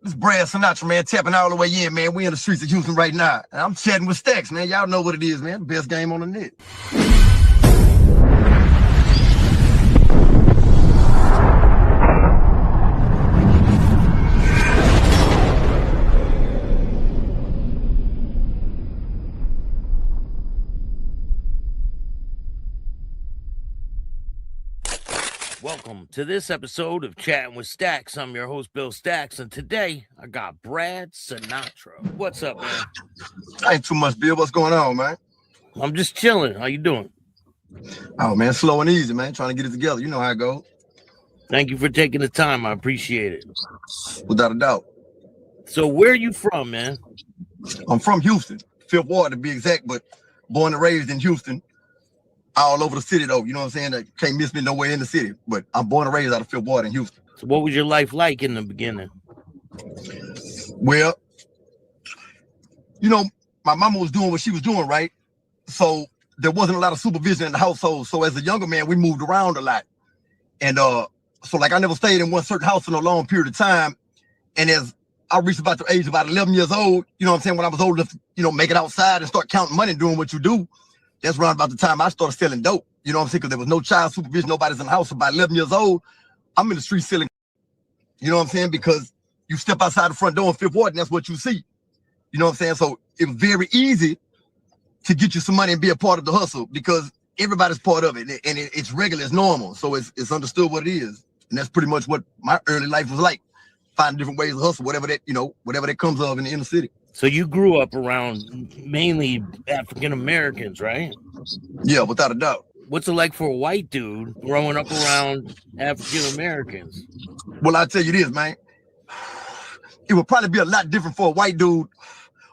It's Brad Sinatra, man, tapping all the way in, man. We in the streets of Houston right now. And I'm chatting with Staxx, man. Y'all know what it is, man. Best game on the net. Welcome to this episode of Chattin with Staxx. I'm your host, Bill Staxx, and today I got Brad Sinatra. What's up, man? Ain't too much, Bill. What's going on, man? I'm just chilling. How you doing? Oh, man, slow and easy, man. Trying to get it together. You know how it goes. Thank you for taking the time. I appreciate it. Without a doubt. So where are you from, man? I'm from Houston, 5th Ward to be exact, but born and raised in Houston. All over the city, though. You know what I'm saying? That can't miss me nowhere in the city. But I'm born and raised out of 5th Ward in Houston. So what was your life like in the beginning? Well, you know, my mama was doing what she was doing, right? So there wasn't a lot of supervision in the household. So as a younger man, we moved around a lot. And so like I never stayed in one certain house in a long period of time. And as I reached about the age of about 11 years old, you know what I'm saying? When I was old enough, you know, make it outside and start counting money and doing what you do. That's around about the time I started selling dope. You know what I'm saying? Because there was no child supervision. Nobody's in the house. About 11 years old, I'm in the street selling. You know what I'm saying? Because you step outside the front door in 5th Ward, and that's what you see. You know what I'm saying? So it was very easy to get you some money and be a part of the hustle because everybody's part of it. And it's regular, it's normal. So it's understood what it is. And that's pretty much what my early life was like. Finding different ways to hustle, whatever that comes of in the inner city. So you grew up around mainly African Americans, right? Yeah, without a doubt. What's it like for a white dude growing up around African Americans? Well, I'll tell you this, man. It would probably be a lot different for a white dude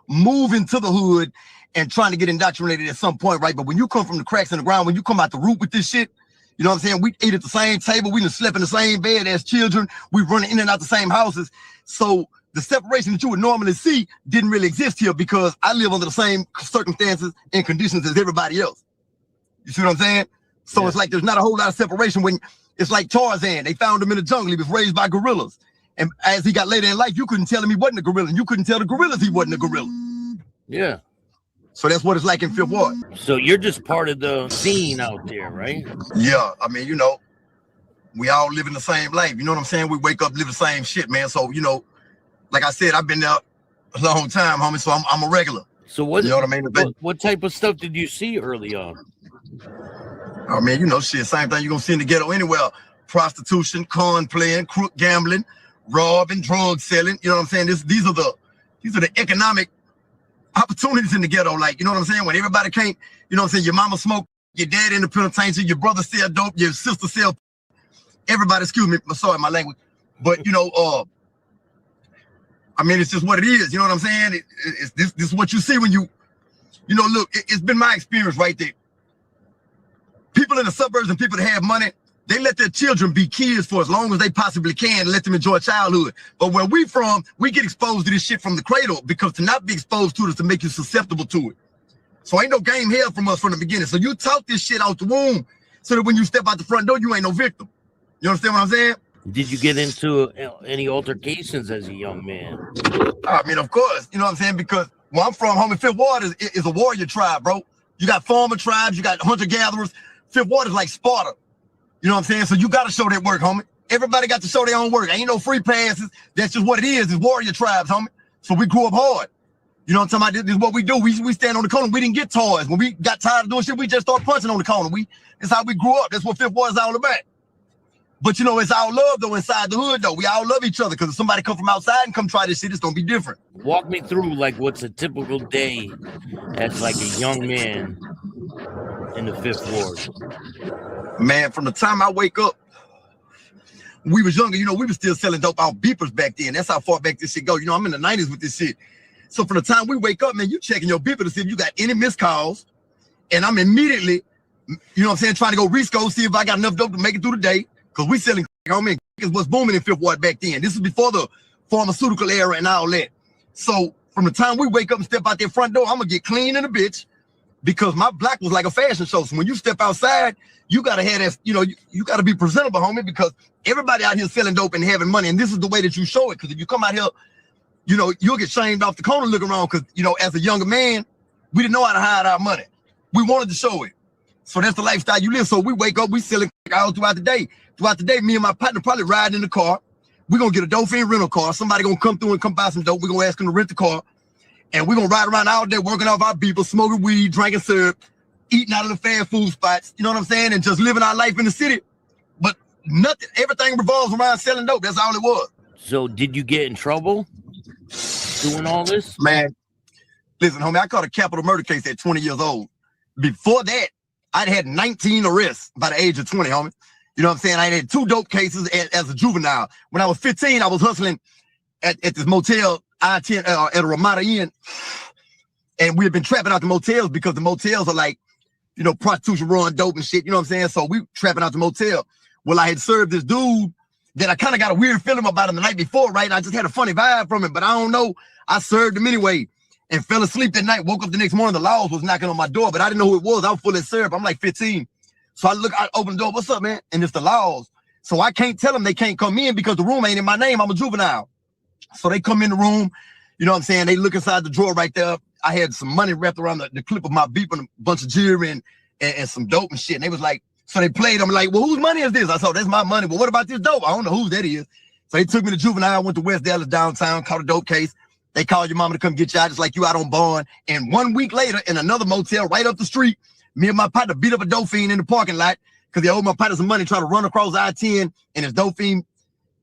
moving to the hood and trying to get indoctrinated at some point, right? But when you come from the cracks in the ground, when you come out the root with this shit, you know what I'm saying? We ate at the same table. We done slept in the same bed as children. We running in and out the same houses. So the separation that you would normally see didn't really exist here because I live under the same circumstances and conditions as everybody else. You see what I'm saying? So yeah. It's like there's not a whole lot of separation when it's like Tarzan. They found him in the jungle. He was raised by gorillas. And as he got later in life, you couldn't tell him he wasn't a gorilla. And you couldn't tell the gorillas he wasn't a gorilla. Yeah. So that's what it's like in 5th Ward. So you're just part of the scene out there, right? Yeah. I mean, you know, we all live in the same life. You know what I'm saying? We wake up, live the same shit, man. So, you know, like I said, I've been there a long time, homie. So I'm a regular. So what, you know what I mean? What type of stuff did you see early on? I mean, you know, shit, same thing you're going to see in the ghetto anywhere. Prostitution, con playing, crook gambling, robbing, drug selling. You know what I'm saying? These are the economic opportunities in the ghetto. Like, you know what I'm saying? When everybody can't, you know what I'm saying? Your mama smoke, your dad in the penitentiary, your brother sell dope, your sister sell. Everybody, excuse me, sorry, my language. But, you know, I mean, it's just what it is. You know what I'm saying? This is what you see when you know, look, it's been my experience right there. People in the suburbs and people that have money, they let their children be kids for as long as they possibly can and let them enjoy childhood. But where we from, we get exposed to this shit from the cradle because to not be exposed to it is to make you susceptible to it. So ain't no game held from us from the beginning. So you taught this shit out the womb so that when you step out the front door, you ain't no victim. You understand what I'm saying? Did you get into any altercations as a young man? I mean, of course. You know what I'm saying? Because where I'm from, homie, 5th Ward is a warrior tribe, bro. You got farmer tribes, you got hunter-gatherers. 5th Ward is like Sparta. You know what I'm saying? So you got to show that work, homie. Everybody got to show their own work. Ain't no free passes. That's just what it is. It's warrior tribes, homie. So we grew up hard. You know what I'm talking about? This is what we do. We stand on the corner. We didn't get toys. When we got tired of doing shit, we just start punching on the corner. That's how we grew up. That's what 5th Ward is all about. But, you know, it's all love, though, inside the hood, though. We all love each other because if somebody come from outside and come try this shit, it's going to be different. Walk me through, like, what's a typical day as, like, a young man in the 5th Ward? Man, from the time I wake up, we was younger, you know, we was still selling dope out beepers back then. That's how far back this shit go. You know, I'm in the 90s with this shit. So from the time we wake up, man, you checking your beeper to see if you got any missed calls. And I'm immediately, you know what I'm saying, trying to go resco, see if I got enough dope to make it through the day. Because we selling, I mean, is what's booming in 5th Ward back then. This is before the pharmaceutical era and all that. So from the time we wake up and step out that front door, I'm going to get clean in a bitch because my block was like a fashion show. So when you step outside, you got to have that, you know, you got to be presentable, homie, because everybody out here selling dope and having money. And this is the way that you show it. Because if you come out here you know, you'll get shamed off the corner looking around because, you know, as a younger man, we didn't know how to hide our money. We wanted to show it. So that's the lifestyle you live. So we wake up, we selling all throughout the day. Throughout the day, me and my partner probably riding in the car. We're going to get a dope fiend rental car. Somebody going to come through and come buy some dope. We're going to ask them to rent the car. And we're going to ride around all day working off our people, smoking weed, drinking syrup, eating out of the fast food spots. You know what I'm saying? And just living our life in the city. But nothing, everything revolves around selling dope. That's all it was. So did you get in trouble doing all this? Man, listen, homie, I caught a capital murder case at 20 years old. Before that, I'd had 19 arrests by the age of 20, homie. You know what I'm saying? I had 2 dope cases as a juvenile. When I was 15, I was hustling at this motel, I-10, at a Ramada Inn. And we had been trapping out the motels because the motels are like, you know, prostitution, run dope and shit. You know what I'm saying? So we trapping out the motel. Well, I had served this dude that I kind of got a weird feeling about him the night before, right? I just had a funny vibe from him, but I don't know. I served him anyway and fell asleep that night. Woke up the next morning, the laws was knocking on my door, but I didn't know who it was. I was full of syrup. I'm like 15. So I open the door. What's up, man? And it's the laws. So I can't tell them they can't come in because the room ain't in my name. I'm a juvenile. So they come in the room. You know what I'm saying? They look inside the drawer right there. I had some money wrapped around the clip of my beep and a bunch of jewelry and some dope and shit. And they was like, so they played. I'm like, well, whose money is this? I said, that's my money. Well, what about this dope? I don't know who that is. So they took me to juvenile. I went to West Dallas downtown, caught a dope case. They called your mama to come get you out, just like you out on bond. And 1 week later, in another motel right up the street, me and my partner beat up a dope fiend in the parking lot because they owed my partner some money, tried to run across I-10, and his dope fiend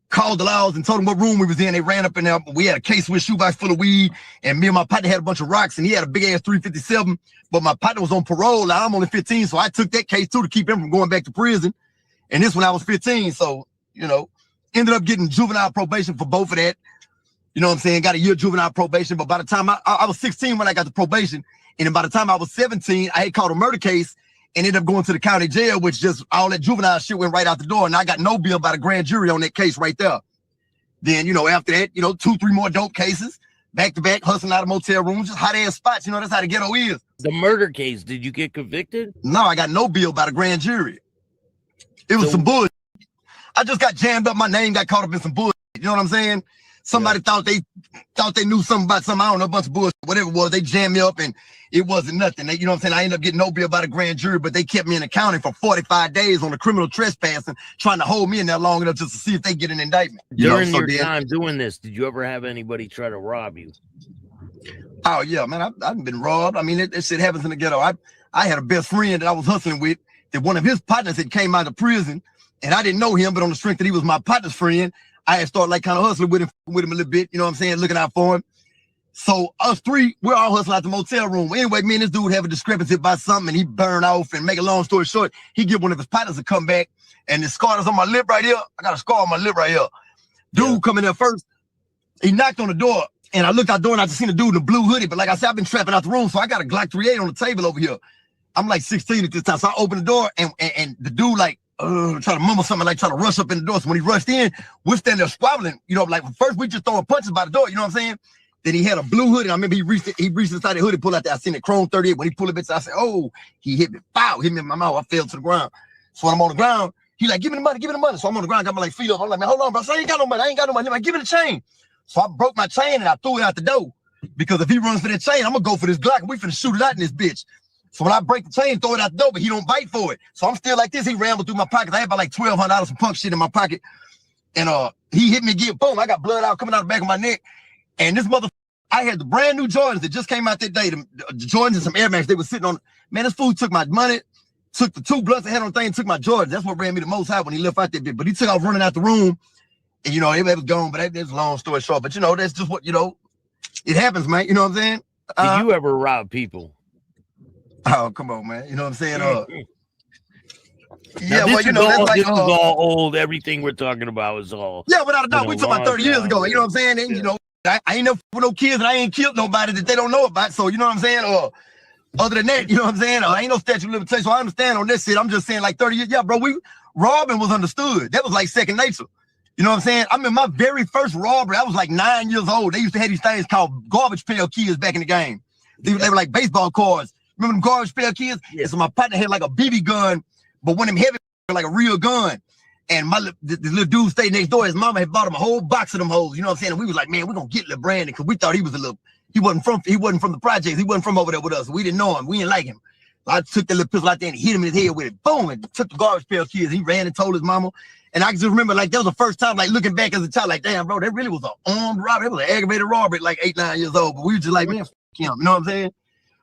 called the laws and told them what room we was in. They ran up in there. We had a case with a shoebox full of weed, and me and my partner had a bunch of rocks, and he had a big-ass 357, but my partner was on parole. I'm only 15, so I took that case, too, to keep him from going back to prison. And this when I was 15, so, you know, ended up getting juvenile probation for both of that. You know what I'm saying? Got a year juvenile probation, but by the time I was 16 when I got the probation, and then by the time I was 17, I had caught a murder case and ended up going to the county jail, which just all that juvenile shit went right out the door, and I got no bill by the grand jury on that case right there. Then, you know, after that, you know, 2, 3 more dope cases, back to back, hustling out of motel rooms, just hot ass spots. You know, that's how the ghetto is. The murder case, did you get convicted? No, I got no bill by the grand jury. It was some bullshit. I just got jammed up. My name got caught up in some bullshit. You know what I'm saying? Somebody thought they knew something about something. I don't know, a bunch of bullshit, whatever it was. They jammed me up and it wasn't nothing. You know what I'm saying? I ended up getting no bill by the grand jury, but they kept me in the county for 45 days on a criminal trespassing, trying to hold me in there long enough just to see if they get an indictment. During your time doing this, did you ever have anybody try to rob you? Oh, yeah, man. I've been robbed. I mean, that shit happens in the ghetto. I had a best friend that I was hustling with, that one of his partners had came out of prison, and I didn't know him, but on the strength that he was my partner's friend, I had started like kind of hustling with him a little bit, you know what I'm saying, looking out for him. So us three, we're all hustling out the motel room. Anyway, me and this dude have a discrepancy about something, and he burned off. And make a long story short, he get one of his partners to come back, and the scar is on my lip right here. I got a scar on my lip right here. Dude coming there first, he knocked on the door, and I looked out the door, and I just seen a dude in a blue hoodie. But like I said, I've been trapping out the room, so I got a Glock 38 on the table over here. I'm like 16 at this time, so I opened the door, and the dude like, try to mumble something, like try to rush up in the door. So when he rushed in, we're standing there squabbling. You know, like first we just throwing punches by the door. You know what I'm saying? Then he had a blue hoodie. I remember he reached inside the hoodie, pulled out there. I seen it chrome 38. When he pulled it, bitch, I said, "Oh!" He hit me, pow, hit me in my mouth. I fell to the ground. So when I'm on the ground, he like, "Give me the money, give me the money." So I'm on the ground, got my like feet up. I'm like, "Man, hold on, bro. So I ain't got no money. I ain't got no money. Like, give me the chain." So I broke my chain and I threw it out the door because if he runs for that chain, I'm gonna go for this Glock and we finna shoot it out in this bitch. So when I break the chain, throw it out the door, but he don't bite for it. So I'm still like this. He rambled through my pockets. I had about like $1,200 of punk shit in my pocket. And he hit me again. Boom, I got blood out coming out the back of my neck. And this motherfucker, I had the brand new Jordans that just came out that day. The Jordans and some Air Max, they were sitting on. Man, this fool took my money, took the 2 blunts I had on the thing, took my Jordans. That's what ran me the most high when he left out that bit. But he took off running out the room. And, you know, it was gone. But that's a long story short. But, you know, that's just what, you know, it happens, man. You know what I'm saying? Did you ever rob people? Oh, come on, man. You know what I'm saying? Yeah, well, you know, that's like, this is all old. Everything we're talking about is all. Yeah, without a doubt. We talking about 30 years ago. You know what I'm saying? And, you know, I ain't never with no kids and I ain't killed nobody that they don't know about. So, you know what I'm saying? Or other than that, you know what I'm saying? I ain't no statute of limitations. So I understand on this shit. I'm just saying like 30 years. Yeah, bro, robbing was understood. That was like second nature. You know what I'm saying? I mean, my very first robbery, I was like 9 years old. They used to have these things called garbage pail kids back in the game. They were like baseball cards. Remember them garbage pail kids? Yeah. And so my partner had like a BB gun, but one of them heavy, like a real gun. And the little dude stayed next door. His mama had bought him a whole box of them hoes. You know what I'm saying? And we was like, man, we're gonna get little Brandon, because we thought he was he wasn't from the projects. He wasn't from over there with us. We didn't know him. We didn't like him. So I took that little pistol out there and hit him in his head with it. Boom, and took the garbage pail kids. He ran and told his mama. And I just remember, like, that was the first time, like, looking back as a child, like, damn, bro, that really was an armed robbery. It was an aggravated robbery at like 8, 9 years old. But we were just like, man, f*** him. You know what I'm saying?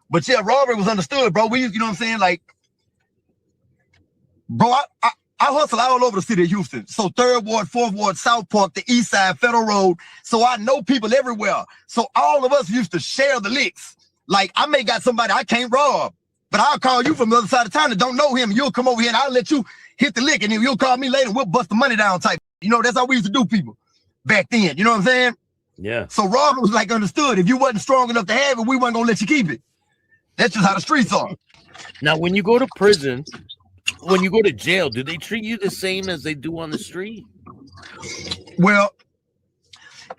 But yeah, robbery was understood, bro. You know what I'm saying? Like, bro, I hustle all over the city of Houston. So 3rd Ward, 4th Ward, South Park, the East Side, Federal Road. So I know people everywhere. So all of us used to share the licks. Like, I may got somebody I can't rob, but I'll call you from the other side of town that don't know him. You'll come over here and I'll let you hit the lick, and then you'll call me later and we'll bust the money down type. You know, that's how we used to do people back then. You know what I'm saying? Yeah. So robbery was like understood. If you wasn't strong enough to have it, we wasn't gonna let you keep it. That's just how the streets are. Now, when you go to prison, when you go to jail, do they treat you the same as they do on the street? Well,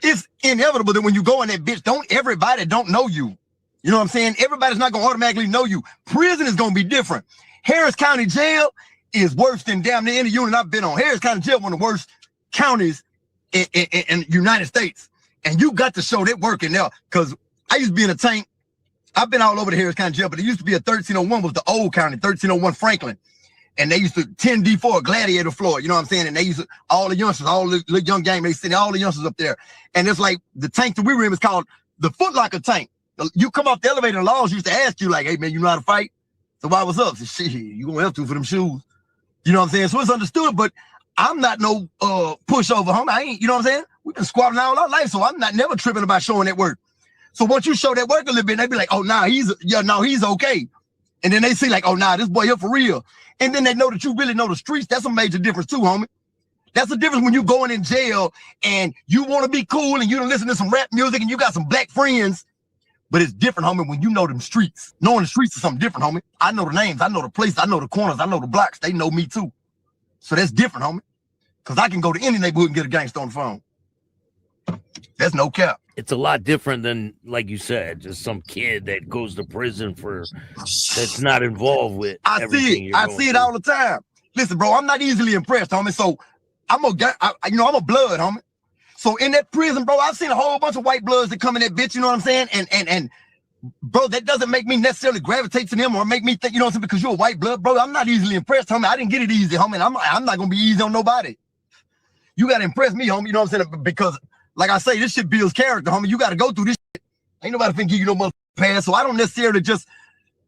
it's inevitable that when you go in that bitch, everybody don't know you. You know what I'm saying? Everybody's not gonna automatically know you. Prison is gonna be different. Harris County Jail is worse than damn near any unit I've been on. Harris County Jail, one of the worst counties in the United States. And you got to show that work in there. Because I used to be in a tank. I've been all over the Harris County Jail, but it used to be a 1301 was the old county, 1301 Franklin. And they used to 10D4 Gladiator floor, you know what I'm saying? And they used to, all the youngsters, all the little young gang, they send all the youngsters up there. And it's like the tank that we were in was called the Foot Locker tank. You come off the elevator, and laws used to ask you, like, hey, man, you know how to fight? So why was up? So, shit, you gonna have to for them shoes. You know what I'm saying? So it's understood, but I'm not no pushover, homie. I ain't, you know what I'm saying? We've been squatting all our life, so I'm not never tripping about showing that work. So once you show that work a little bit, they be like, oh, nah, he's okay. And then they see like, oh, nah, this boy here for real. And then they know that you really know the streets. That's a major difference too, homie. That's the difference when you going in jail and you want to be cool and you don't listen to some rap music and you got some black friends. But it's different, homie, when you know them streets. Knowing the streets is something different, homie. I know the names, I know the places, I know the corners, I know the blocks. They know me too. So that's different, homie. Because I can go to any neighborhood and get a gangster on the phone. That's no cap. It's a lot different than, like you said, just some kid that goes to prison that's not involved with everything. I see it all the time. Listen, bro, I'm not easily impressed, homie. So I'm a blood, homie. So in that prison, bro, I've seen a whole bunch of white bloods that come in that bitch, you know what I'm saying? And bro, that doesn't make me necessarily gravitate to them or make me think, you know what I'm saying, because you're a white blood, bro. I'm not easily impressed, homie. I didn't get it easy, homie. I'm not gonna be easy on nobody. You gotta impress me, homie, you know what I'm saying? Because like I say, this shit builds character, homie. You gotta go through this shit. Ain't nobody finna give you no motherfucking pass. So I don't necessarily just,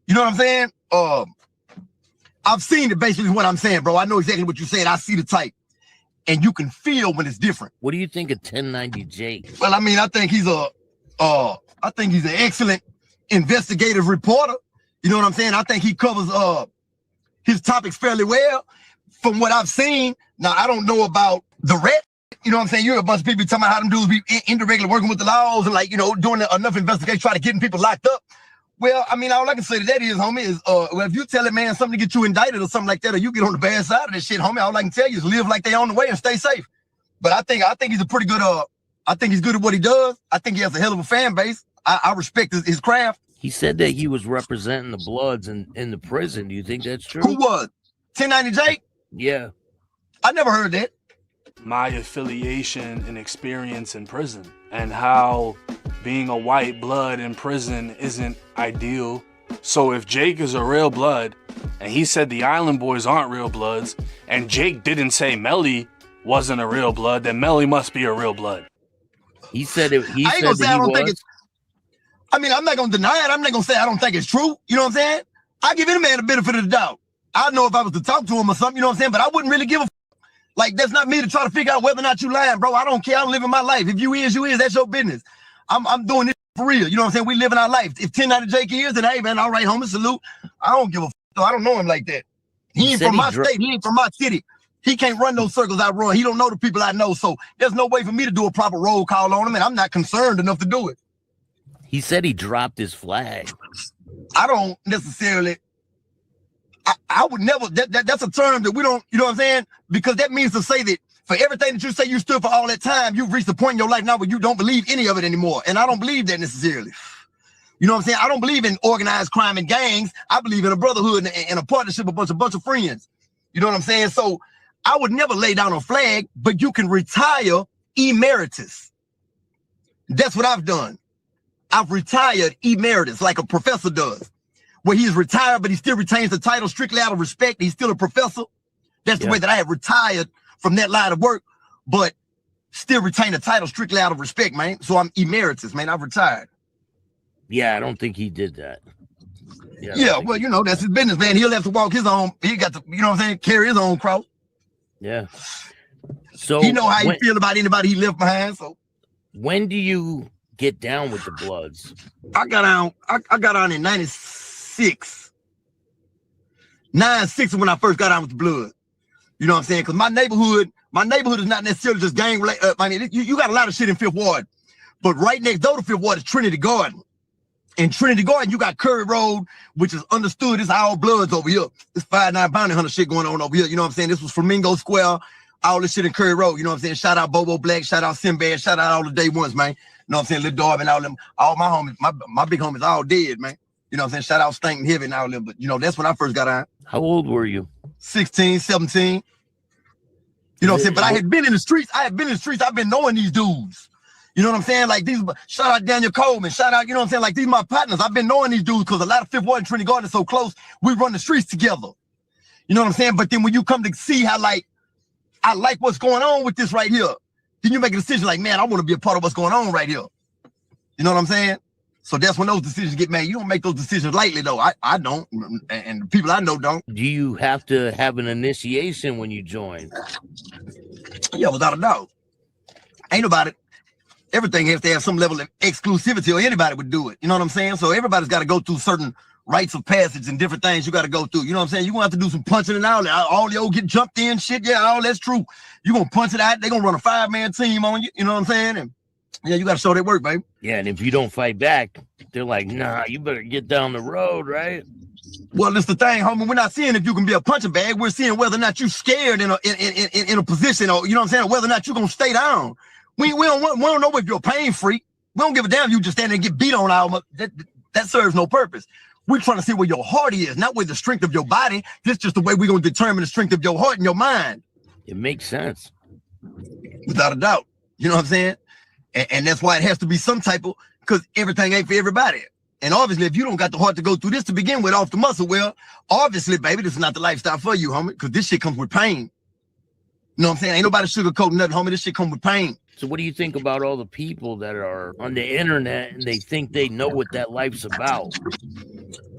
you know what I'm saying? I've seen it basically what I'm saying, bro. I know exactly what you said. I see the type. And you can feel when it's different. What do you think of 1090 Jake? Well, I mean, I think he's an excellent investigative reporter. You know what I'm saying? I think he covers his topics fairly well from what I've seen. Now, I don't know about the rest. You know what I'm saying? You're a bunch of people talking about how them dudes be indirectly working with the laws and, like, you know, doing enough investigation, trying to getting people locked up. Well, I mean, all I can say to that is, homie, is well, if you tell a man something to get you indicted or something like that, or you get on the bad side of this shit, homie, all I can tell you is live like they on the way and stay safe. But I think he's a pretty good, I think he's good at what he does. I think he has a hell of a fan base. I respect his craft. He said that he was representing the Bloods in the prison. Do you think that's true? Who was? 1090 Jake? Yeah. I never heard that. My affiliation and experience in prison and how being a white blood in prison isn't ideal. So if Jake is a real blood and he said the Island Boys aren't real bloods and Jake didn't say Melly wasn't a real blood, then Melly must be a real blood. He said it. He I ain't said gonna say that I don't he think was. it's. I mean, I'm not gonna deny it. I'm not gonna say I don't think it's true. You know what I'm saying? I give any man the benefit of the doubt. I know if I was to talk to him or something, you know what I'm saying? But I wouldn't really give a. Like, that's not me to try to figure out whether or not you lying, bro. I don't care. I'm living my life. If you is, you is. That's your business. I'm doing this for real. You know what I'm saying? We living our life. If 1090 Jake is, then hey, man, all right, homie, salute. I don't give a though. I don't know him like that. He ain't from my state. He ain't from my city. He can't run those circles I run. He don't know the people I know. So there's no way for me to do a proper roll call on him, and I'm not concerned enough to do it. He said he dropped his flag. I don't necessarily. I would never. That's a term that we don't. You know what I'm saying? Because that means to say that for everything that you say you stood for all that time, you've reached a point in your life now where you don't believe any of it anymore. And I don't believe that necessarily. You know what I'm saying? I don't believe in organized crime and gangs. I believe in a brotherhood and a partnership, a bunch of friends. You know what I'm saying? So I would never lay down a flag, but you can retire emeritus. That's what I've done. I've retired emeritus like a professor does, where he is retired, but he still retains the title strictly out of respect. He's still a professor. That's the way that I have retired from that line of work, but still retain the title strictly out of respect, man. So I'm emeritus, man. I've retired. Yeah, I don't think he did that. Yeah, well, you know, that's his business, man. He'll have to walk his own. He got to, you know what I'm saying, carry his own cross. Yeah. So he know how he feel about anybody he left behind. So when do you get down with the Bloods? I got on in 96. 96 is when I first got on with the Blood. You know what I'm saying? Because my neighborhood is not necessarily just gang related. I mean, you got a lot of shit in Fifth Ward, but right next door to Fifth Ward is Trinity Garden. In Trinity Garden, you got Curry Road, which is understood. It's all Bloods over here. It's 5'9" bounty hunter shit going on over here. You know what I'm saying? This was Flamingo Square, all this shit in Curry Road. You know what I'm saying? Shout out Bobo Black, shout out Sinbad, shout out all the day ones, man. You know what I'm saying? Lil Darvin, all them, all my homies, my big homies all dead, man. You know what I'm saying? Shout out Stank and Heavy and all them. But you know, that's when I first got on. How old were you? 16, 17. You know what I'm saying? But I had been in the streets. I've been knowing these dudes. You know what I'm saying? Like these, shout out Daniel Coleman, shout out, you know what I'm saying? Like these my partners. I've been knowing these dudes because a lot of Fifth Ward and Trinity Garden is so close. We run the streets together. You know what I'm saying? But then when you come to see how like, I like what's going on with this right here, then you make a decision like, man, I want to be a part of what's going on right here. You know what I'm saying? So that's when those decisions get made. You don't make those decisions lightly though. I don't, and the people I know don't. Do you have to have an initiation when you join? Yeah, without a doubt. Ain't about it. Everything has to have some level of exclusivity or anybody would do it. You know what I'm saying? So everybody's got to go through certain rites of passage and different things you got to go through. You know what I'm saying? You're going to have to do some punching and all that. All the old get jumped in shit. Yeah, all that's true. You're going to punch it out. They're going to run a 5-man team on you. You know what I'm saying? And yeah, you got to show that work, baby. Yeah, and if you don't fight back, they're like, nah, you better get down the road, right? Well, it's the thing, homie. We're not seeing if you can be a punching bag. We're seeing whether or not you're scared in a position, or you know what I'm saying, or whether or not you're going to stay down. We don't know if you're a pain freak. We don't give a damn if you just stand there and get beat on all that serves no purpose. We're trying to see where your heart is, not where the strength of your body. This is just the way we're going to determine the strength of your heart and your mind. It makes sense. Without a doubt. You know what I'm saying? And that's why it has to be some type of, because everything ain't for everybody. And obviously, if you don't got the heart to go through this to begin with off the muscle, well, obviously, baby, this is not the lifestyle for you, homie, because this shit comes with pain. You know what I'm saying? Ain't nobody sugarcoating nothing, homie. This shit comes with pain. So what do you think about all the people that are on the internet and they think they know what that life's about?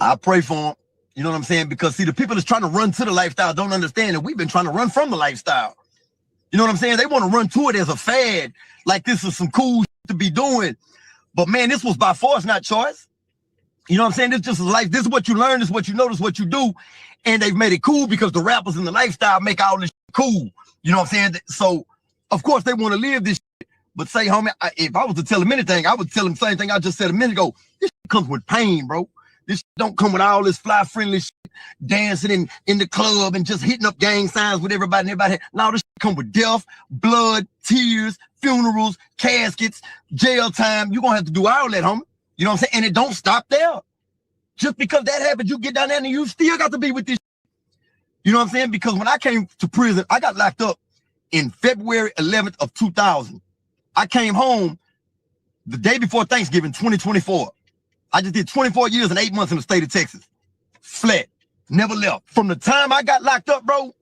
I pray for them. You know what I'm saying? Because see, the people that's trying to run to the lifestyle don't understand that we've been trying to run from the lifestyle. You know what I'm saying? They want to run to it as a fad, like this is some cool shit to be doing. But man, this was by force, not choice. You know what I'm saying? This just is life. This is what you learn. This is what you know. This is what you do. And they've made it cool because the rappers in the lifestyle make all this shit cool. You know what I'm saying? So, of course, they want to live this shit. But say, homie, if I was to tell them anything, I would tell them the same thing I just said a minute ago. This shit comes with pain, bro. This shit don't come with all this fly-friendly shit, dancing in the club and just hitting up gang signs with everybody and everybody. No, this shit come with death, blood, tears, funerals, caskets, jail time. You're going to have to do all that, homie. You know what I'm saying? And it don't stop there. Just because that happens, you get down there and you still got to be with this shit. You know what I'm saying? Because when I came to prison, I got locked up in February 11th of 2000. I came home the day before Thanksgiving, 2024. I just did 24 years and 8 months in the state of Texas. Flat. Never left. From the time I got locked up, bro,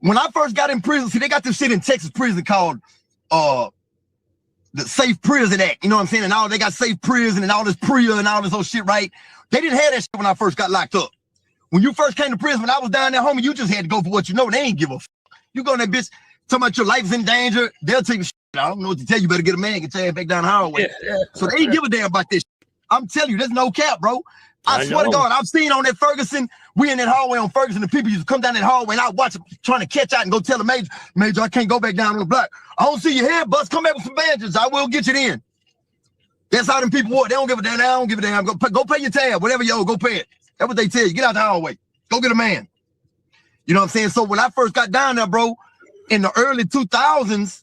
when I first got in prison, see, they got this shit in Texas prison called the Safe Prison Act. You know what I'm saying? And all they got safe prison and all this PREA and all this old shit, right? They didn't have that shit when I first got locked up. When you first came to prison, when I was down there, homie, you just had to go for what you know. They ain't give a fuck. You go in that bitch, talking about your life's in danger, they'll take a shit. I don't know what to tell you. Better get a man, get your ass back down the hallway. Yeah. So they ain't give a damn about this shit. I'm telling you, there's no cap, bro. I swear to God, I've seen on that Ferguson, we in that hallway on Ferguson, the people used to come down that hallway and I watch them trying to catch out and go tell the major, I can't go back down on the block. I don't see your head, bust, come back with some bandages. I will get you in. That's how them people work. They don't give a damn. I don't give a damn. Go pay your tab, whatever you owe, go pay it. That's what they tell you. Get out the hallway. Go get a man. You know what I'm saying? So when I first got down there, bro, in the early 2000s,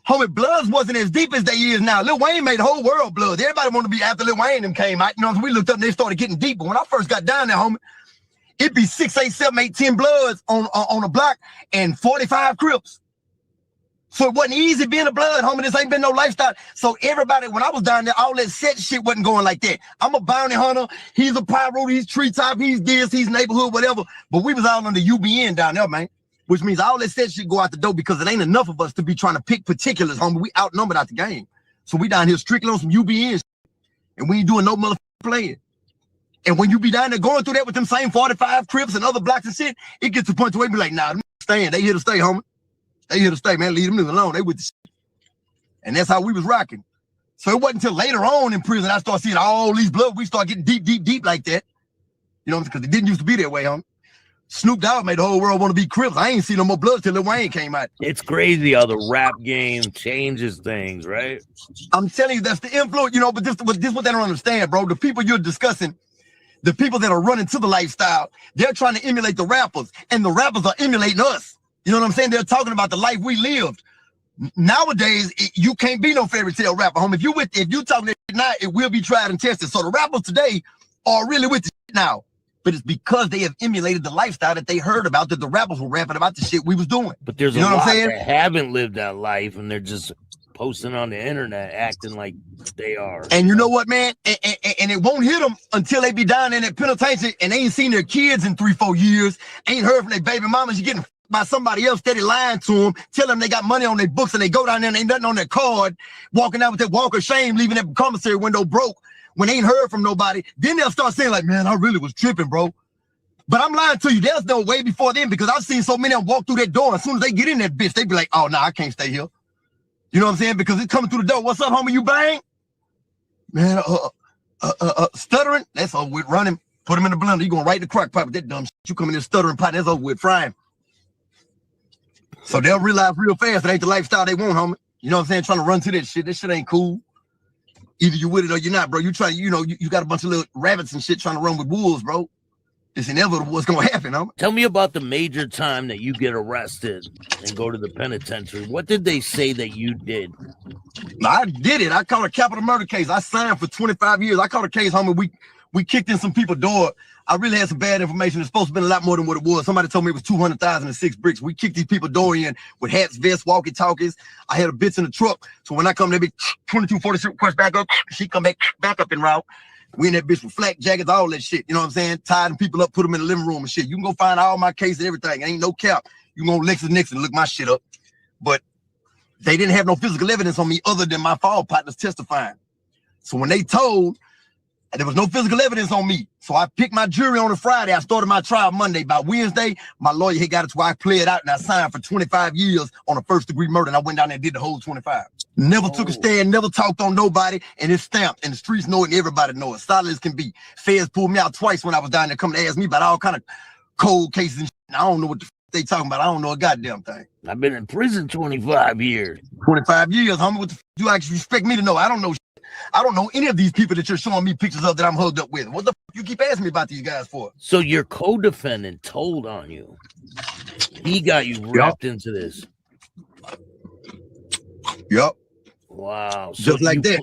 homie, Bloods wasn't as deep as they is now. Lil Wayne made the whole world Bloods. Everybody wanted to be after Lil Wayne them came out. You know, we looked up and they started getting deep. But when I first got down there, homie, it'd be 6, 8, 7, 8, 10 bloods on a block and 45 Crips. So it wasn't easy being a blood, homie. This ain't been no lifestyle. So everybody, when I was down there, all that set shit wasn't going like that. I'm a bounty hunter. He's a pyro. He's treetop. He's this. He's neighborhood, whatever. But we was all under UBN down there, man. Which means all that set shit go out the door because it ain't enough of us to be trying to pick particulars, homie. We outnumbered out the game. So we down here strictly on some UBN shit. And we ain't doing no motherfucking playing. And when you be down there going through that with them same 45 Crips and other blocks and shit, it gets to the point to where you be like, nah, them staying. They here to stay, homie. They here to stay, man. Leave them niggas alone. They with the shit. And that's how we was rocking. So it wasn't until later on in prison I started seeing all these blood. We started getting deep like that. You know, because it didn't used to be that way, homie. Snoop Dogg made the whole world want to be Crips. I ain't seen no more blood till Lil Wayne came out. It's crazy how the rap game changes things, right? I'm telling you, that's the influence, you know, but this what they don't understand, bro. The people you're discussing, the people that are running to the lifestyle, they're trying to emulate the rappers, and the rappers are emulating us. You know what I'm saying? They're talking about the life we lived. Nowadays, you can't be no fairy tale rapper, homie. If you talking that shit now, it will be tried and tested. So the rappers today are really with the shit now. But it's because they have emulated the lifestyle that they heard about, that the rappers were rapping about the shit we was doing. But there's a lot that haven't lived that life, and they're just posting on the internet, acting like they are. And you know what, man? And it won't hit them until they be down in that penitentiary and they ain't seen their kids in 3-4 years, ain't heard from their baby mamas. You getting by somebody else steady lying to them, tell them they got money on their books, and they go down there and ain't nothing on their card, walking out with that walk of shame, leaving that commissary window broke when they ain't heard from nobody. Then they'll start saying like, man, I really was tripping, bro. But I'm lying to you. There's no way before then, because I've seen so many of them walk through that door. As soon as they get in that bitch, they be like, oh, nah, I can't stay here. You know what I'm saying? Because it's coming through the door. What's up, homie? You bang? Man, stuttering? That's over with. Running. Put him in the blender. You going right in the crack pipe with that dumb shit. You come in there stuttering pot. That's over with. Frying. So they'll realize real fast it ain't the lifestyle they want, homie. You know what I'm saying? Trying to run to that shit. This shit ain't cool. Either you with it or you're not, bro. You try, you know, you got a bunch of little rabbits and shit trying to run with wolves, bro. It's inevitable what's gonna happen, homie. Tell me about the major time that you get arrested and go to the penitentiary. What did they say that you did? I did it. I caught a capital murder case. I signed for 25 years. I caught a case, homie. We kicked in some people's door. I really had some bad information. It's supposed to be a lot more than what it was. Somebody told me it was 200,006 bricks. We kicked these people door in with hats, vests, walkie-talkies. I had a bitch in the truck. So when I come, they be 2246, crush back up. She come back up in route. We in that bitch with flak jackets, all that shit. You know what I'm saying? Tied people up, put them in the living room and shit. You can go find all my cases and everything. Ain't no cap. You can go LexisNexis and look my shit up. But they didn't have no physical evidence on me other than my fall partners testifying. So when they told, there was no physical evidence on me. So I picked my jury on a Friday. I started my trial Monday. By Wednesday, my lawyer had got it to where I played out and I signed for 25 years on a first-degree murder. And I went down there and did the whole 25. Never took a stand, never talked on nobody, and it's stamped. And the streets know it and everybody know it. Solid as can be. Feds pulled me out twice when I was down there coming to ask me about all kind of cold cases and shit. I don't know what the they talking about. I don't know a goddamn thing. I've been in prison 25 years. 25 years, homie. What the you actually expect me to know? I don't know shit. I don't know any of these people that you're showing me pictures of that I'm hooked up with. What the you keep asking me about these guys for? So your co-defendant told on you. He got you wrapped into this. Yep. Wow. So just like that.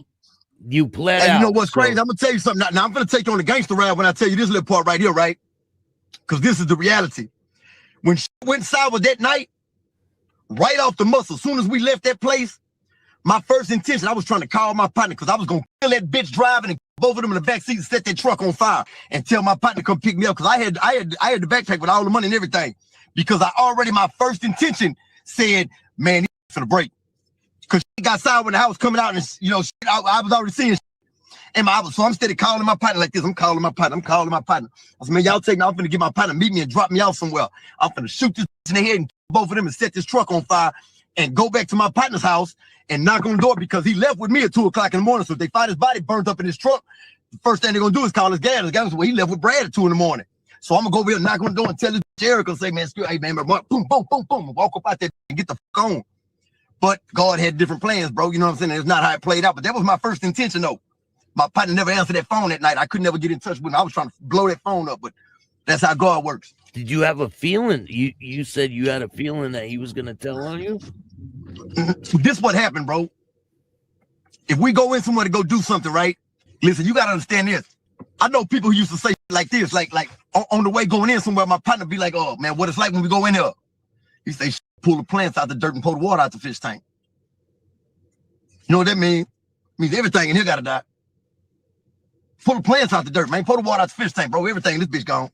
You pled out. You know what's crazy? I'm going to tell you something. Now I'm going to take you on the gangster ride when I tell you this little part right here, right? Because this is the reality. When shit went sour that night, right off the muscle, as soon as we left that place, my first intention, I was trying to call my partner because I was going to kill that bitch driving and both of them in the back seat and set that truck on fire and tell my partner to come pick me up because I had the backpack with all the money and everything because my first intention said, man, he's finna break. Because she got sour in the house coming out and, you know, shit, I was already seeing shit. And so I'm steady calling my partner like this. I'm calling my partner. I said, man, y'all take me. I'm finna get my partner, meet me and drop me off somewhere. I'm finna shoot this in the head and both of them and set this truck on fire and go back to my partner's house and knock on the door because he left with me at 2 o'clock in the morning. So if they find his body burnt up in his truck, the first thing they're gonna do is call his dad. The guy was, well, he left with Brad at 2 in the morning. So I'm gonna go over here and knock on the door and tell this Jericho, say, man, hey man, boom, boom, boom, boom, walk up out there and get the fuck on. But God had different plans, bro. You know what I'm saying? It's not how it played out. But that was my first intention, though. My partner never answered that phone that night. I could never get in touch with him. I was trying to blow that phone up, but that's how God works. Did you have a feeling? You said you had a feeling that he was gonna tell on you? This what happened, bro. If we go in somewhere to go do something, right? Listen, you gotta understand this. I know people who used to say like this, like on the way going in somewhere, my partner be like, oh man, what it's like when we go in here. He say, pull the plants out the dirt and pour the water out the fish tank. You know what that means? It means everything in here gotta die. Pull the plants out the dirt, man. Pour the water out the fish tank, bro. Everything in this bitch gone.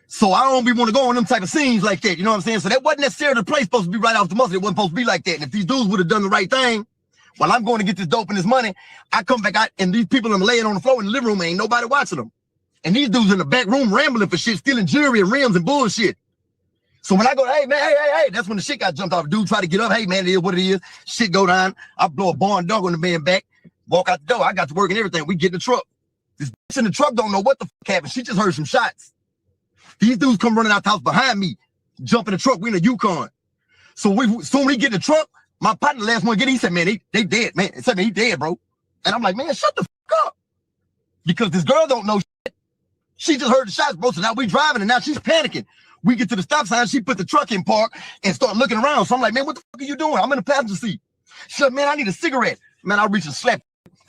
So I don't be want to go on them type of scenes like that. You know what I'm saying? So that wasn't necessarily the place supposed to be right off the muscle. It wasn't supposed to be like that. And if these dudes would have done the right thing, while I'm going to get this dope and this money, I come back out and these people are laying on the floor in the living room, ain't nobody watching them. And these dudes in the back room rambling for shit, stealing jewelry and rims and bullshit. So when I go, hey man, hey, that's when the shit got jumped off. The dude try to get up, hey man, it is what it is. Shit go down. I blow a barn dog on the man back, walk out the door. I got to work and everything. We get in the truck. This bitch in the truck don't know what the fuck happened. She just heard some shots. These dudes come running out the house behind me, jump in the truck. We in a Yukon. So soon we get in the truck, my partner last one get, he said, man, they dead, man. He said, man, he dead, bro. And I'm like, man, shut the fuck up. Because this girl don't know shit. She just heard the shots, bro. So now we driving and now she's panicking. We get to the stop sign. She put the truck in park and start looking around. So I'm like, man, what the fuck are you doing? I'm in the passenger seat. She said, man, I need a cigarette. Man, I reach and slap.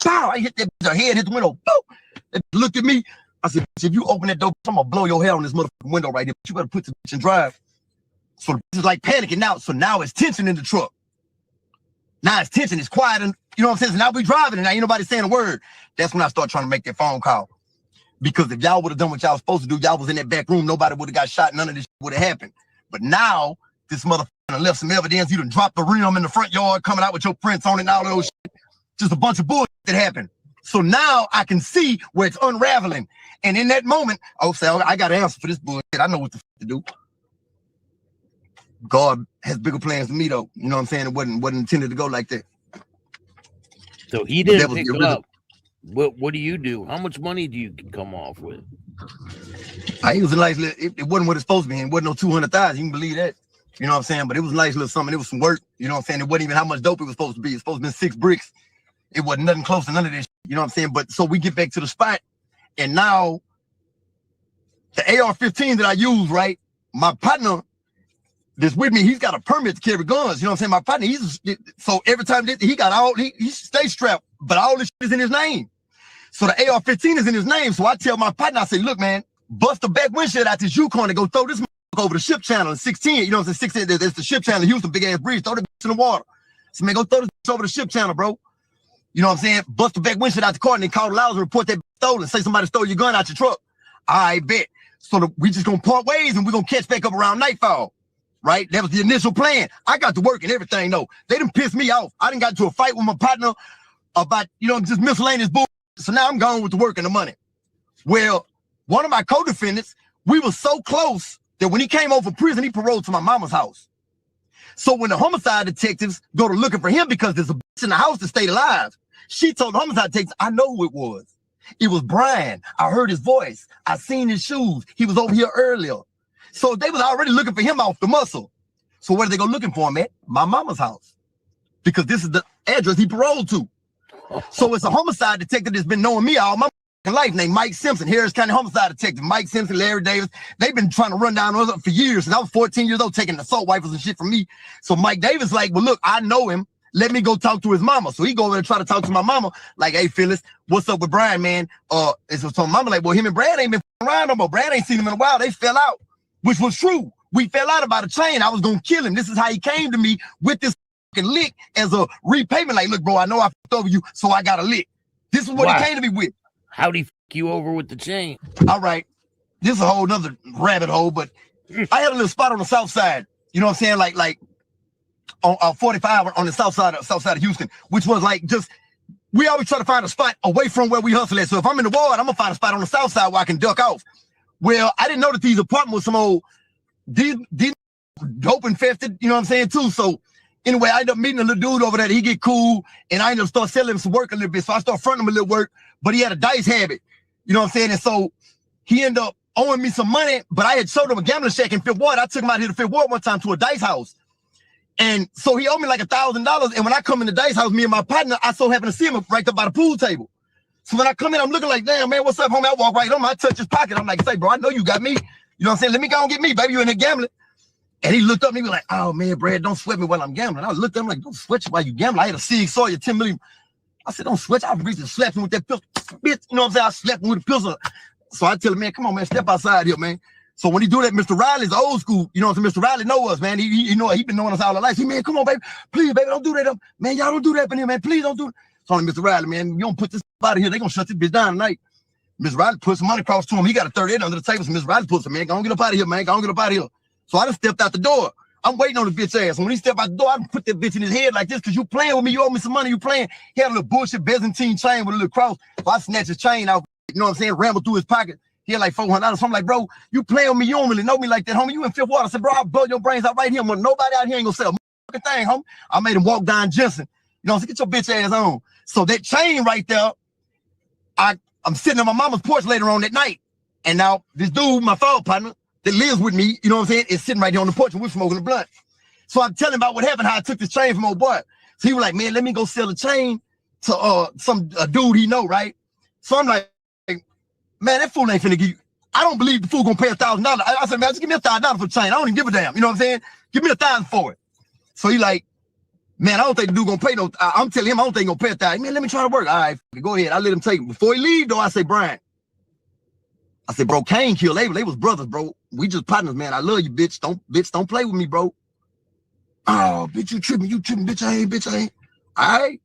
Pow! I hit that bitch, her head, hit the window. Boom! That bitch looked at me. I said, if you open that door, I'm gonna blow your hair on this motherfucking window right there. You better put the bitch in drive. So the bitch is like panicking now. So now it's tension in the truck. Now it's tension, it's quiet, and you know what I'm saying? So now we driving and now ain't nobody saying a word. That's when I start trying to make that phone call. Because if y'all would have done what y'all was supposed to do, y'all was in that back room, nobody would have got shot, none of this would have happened. But now, this motherfucker left some evidence. You done dropped the rim in the front yard, coming out with your prints on it and all those shit. Just a bunch of bullshit that happened. So now I can see where it's unraveling. And in that moment, I'll say, I got an answer for this bullshit. I know what the fuck to do. God has bigger plans than me, though. You know what I'm saying? It wasn't intended to go like that. So he didn't pick it up. What do you do? How much money do you come off with? It was a nice little, it wasn't what it's supposed to be. It wasn't no 200,000. You can believe that. You know what I'm saying? But it was a nice little something. It was some work. You know what I'm saying? It wasn't even how much dope it was supposed to be. It's supposed to be 6 bricks. It wasn't nothing close to none of this. You know what I'm saying? But so we get back to the spot. And now the AR-15 that I use, right? My partner that's with me, he's got a permit to carry guns. You know what I'm saying? My partner, so every time he got he stays strapped, but all this shit is in his name. So the AR-15 is in his name. So I tell my partner, I say, look, man, bust the back windshield out this Yukon and go throw this over the ship channel in 16. You know what I'm saying? 16, that's the ship channel in Houston, big ass bridge. Throw the bitch in the water. So man, go throw this over the ship channel, bro. You know what I'm saying? Bust the back windshield out the car and then call the loud and report that stolen. Say somebody stole your gun out your truck. I bet. So we just gonna part ways and we're gonna catch back up around nightfall. Right? That was the initial plan. I got to work and everything, though. They done pissed me off. I done got into a fight with my partner about, just miscellaneous bull. So now I'm gone with the work and the money. Well, one of my co-defendants, we were so close that when he came over prison, he paroled to my mama's house. So when the homicide detectives go to looking for him because there's a bitch in the house that stayed alive, she told the homicide detectives, I know who it was. It was Brian. I heard his voice. I seen his shoes. He was over here earlier. So they was already looking for him off the muscle. So where did they go looking for him at? My mama's house. Because this is the address he paroled to. So it's a homicide detective that's been knowing me all my life named Mike Simpson, Harris County homicide detective. Mike Simpson, Larry Davis. They've been trying to run down us for years. And I was 14 years old taking assault rifles and shit from me. So Mike Davis like, well, look, I know him. Let me go talk to his mama. So he go over there and try to talk to my mama. Like, hey, Phyllis, what's up with Brian, man? And so my mama like, well, him and Brad ain't been around no more. Brad ain't seen him in a while. They fell out. Which was true. We fell out about a chain. I was going to kill him. This is how he came to me with this fucking lick as a repayment. Like, look, bro, I know I fucked over you, so I got a lick. This is what he came to me with. How'd he fuck you over with the chain? All right. This is a whole nother rabbit hole, but I had a little spot on the south side. You know what I'm saying? Like on 45 on the south side of Houston, which was like just, we always try to find a spot away from where we hustle at. So if I'm in the ward, I'm going to find a spot on the south side where I can duck off. Well, I didn't know that these apartments were some old, these dope infested, you know what I'm saying, too. So anyway, I ended up meeting a little dude over there. He get cool, and I ended up start selling him some work a little bit. So I started fronting him a little work, but he had a dice habit, you know what I'm saying? And so he ended up owing me some money, but I had showed him a gambling shack in Fifth Ward. I took him out here to Fifth Ward one time to a dice house. And so he owed me like $1,000. And when I come in the dice house, me and my partner, I so happen to see him right there by the pool table. So when I come in, I'm looking like, damn, man, what's up, homie? I walk right on him. I touch his pocket. I'm like, say, bro, I know you got me. You know what I'm saying? Let me go and get me, baby. You in there gambling. And he looked up at me, he was like, oh, man, Brad, don't sweat me while I'm gambling. I looked at him like, don't sweat you while you gambling. I had a Sig Sawyer 10 million. I said, don't sweat you. I reached and slapped him with that pistol. Bitch, you know what I'm saying? I slapped him with a pistol. So I tell him, man, come on, man, step outside here, man. So when he do that, Mr. Riley's old school, you know what I'm saying? Mr. Riley know us, man. He been knowing us all our life. He, man, come on, baby. Please, baby, don't do that. Man, y'all don't do that in here, man. Please don't do it. So I'm like, Mr. Riley, man, you don't put this out of here. They gonna shut this bitch down tonight. Mr. Riley put some money across to him. He got a 38 under the table. So Mr. Riley put some, man, go on, get up out of here, man. Go on, get up out of here. So I just stepped out the door. I'm waiting on the bitch ass. And when he stepped out the door, I put that bitch in his head like this, because you playing with me. You owe me some money. You playing. He had a little bullshit Byzantine chain with a little cross. So I snatched his chain out, you know what I'm saying, rambled through his pocket. He had like $400. So I'm like, bro, you playing with me. You don't really know me like that, homie. You in Fifth Ward. I said, bro, I'll blow your brains out right here. Nobody out here ain't gonna sell a thing, homie. I made him walk down Jensen. You know what I'm saying? Get your bitch ass on. So that chain right there, I'm sitting on my mama's porch later on that night. And now this dude, my fall partner, that lives with me, you know what I'm saying, is sitting right there on the porch and we're smoking a blunt. So I'm telling him about what happened, how I took this chain from old boy. So he was like, man, let me go sell the chain to some dude he know, right? So I'm like, man, that fool ain't finna give you. I don't believe the fool gonna pay $1,000. I said, man, just give me $1,000 for the chain. I don't even give a damn. You know what I'm saying? Give me $1,000 for it. So he like, man, I don't think the dude gonna pay no. I'm telling him I don't think he gonna pay $1,000. Man, let me try to work. All right, go ahead. I let him take it. Before he leave though, I say, Brian. I said, bro, Kane killed Abel. They was brothers, bro. We just partners, man. I love you, bitch. Don't play with me, bro. Oh, bitch, you tripping, bitch. I ain't.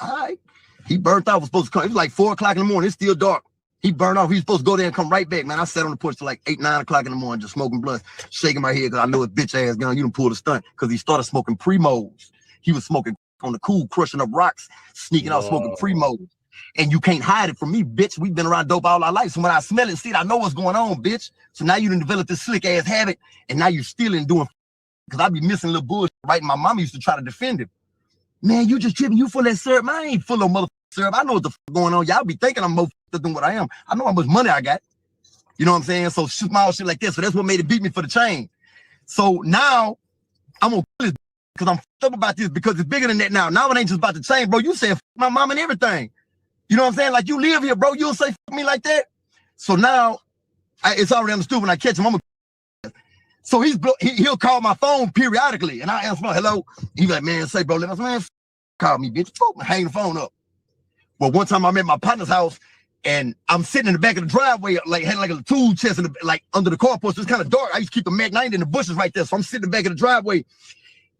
All right. He burnt out. Was supposed to come. It was like 4 o'clock in the morning. It's still dark. He burned off. He was supposed to go there and come right back, man. I sat on the porch till like 8, 9 o'clock in the morning, just smoking blunts, shaking my head because I know his bitch ass gun. You done pulled a stunt because he started smoking Primos. He was smoking on the cool, crushing up rocks, sneaking out smoking Primos. And you can't hide it from me, bitch. We've been around dope all our life. So when I smell it and see it, I know what's going on, bitch. So now you done developed this slick ass habit, and now you're stealing and doing, because I be missing little bullshit, right? My mama used to try to defend him. Man, you just tripping. You full of that syrup. I ain't full of motherfucking syrup. I know what the fuck going on. Y'all be thinking I'm more than what I am. I know how much money I got. You know what I'm saying? So small shit like this. So that's what made it beat me for the chain. So now I'm gonna kill this because I'm fucked up about this, because it's bigger than that now. Now it ain't just about the chain, bro. You saying my mom and everything. You know what I'm saying? Like, you live here, bro. You'll say me like that. So now it's already understood. When I catch him, so he'll call my phone periodically, and I answer, hello. He's like, man, say, bro, man, call me, bitch. Hang the phone up. Well, one time I'm at my partner's house, and I'm sitting in the back of the driveway, like had like a tool chest like under the carport. It's kind of dark. I used to keep the Mac 90 in the bushes right there. So I'm sitting in the back of the driveway,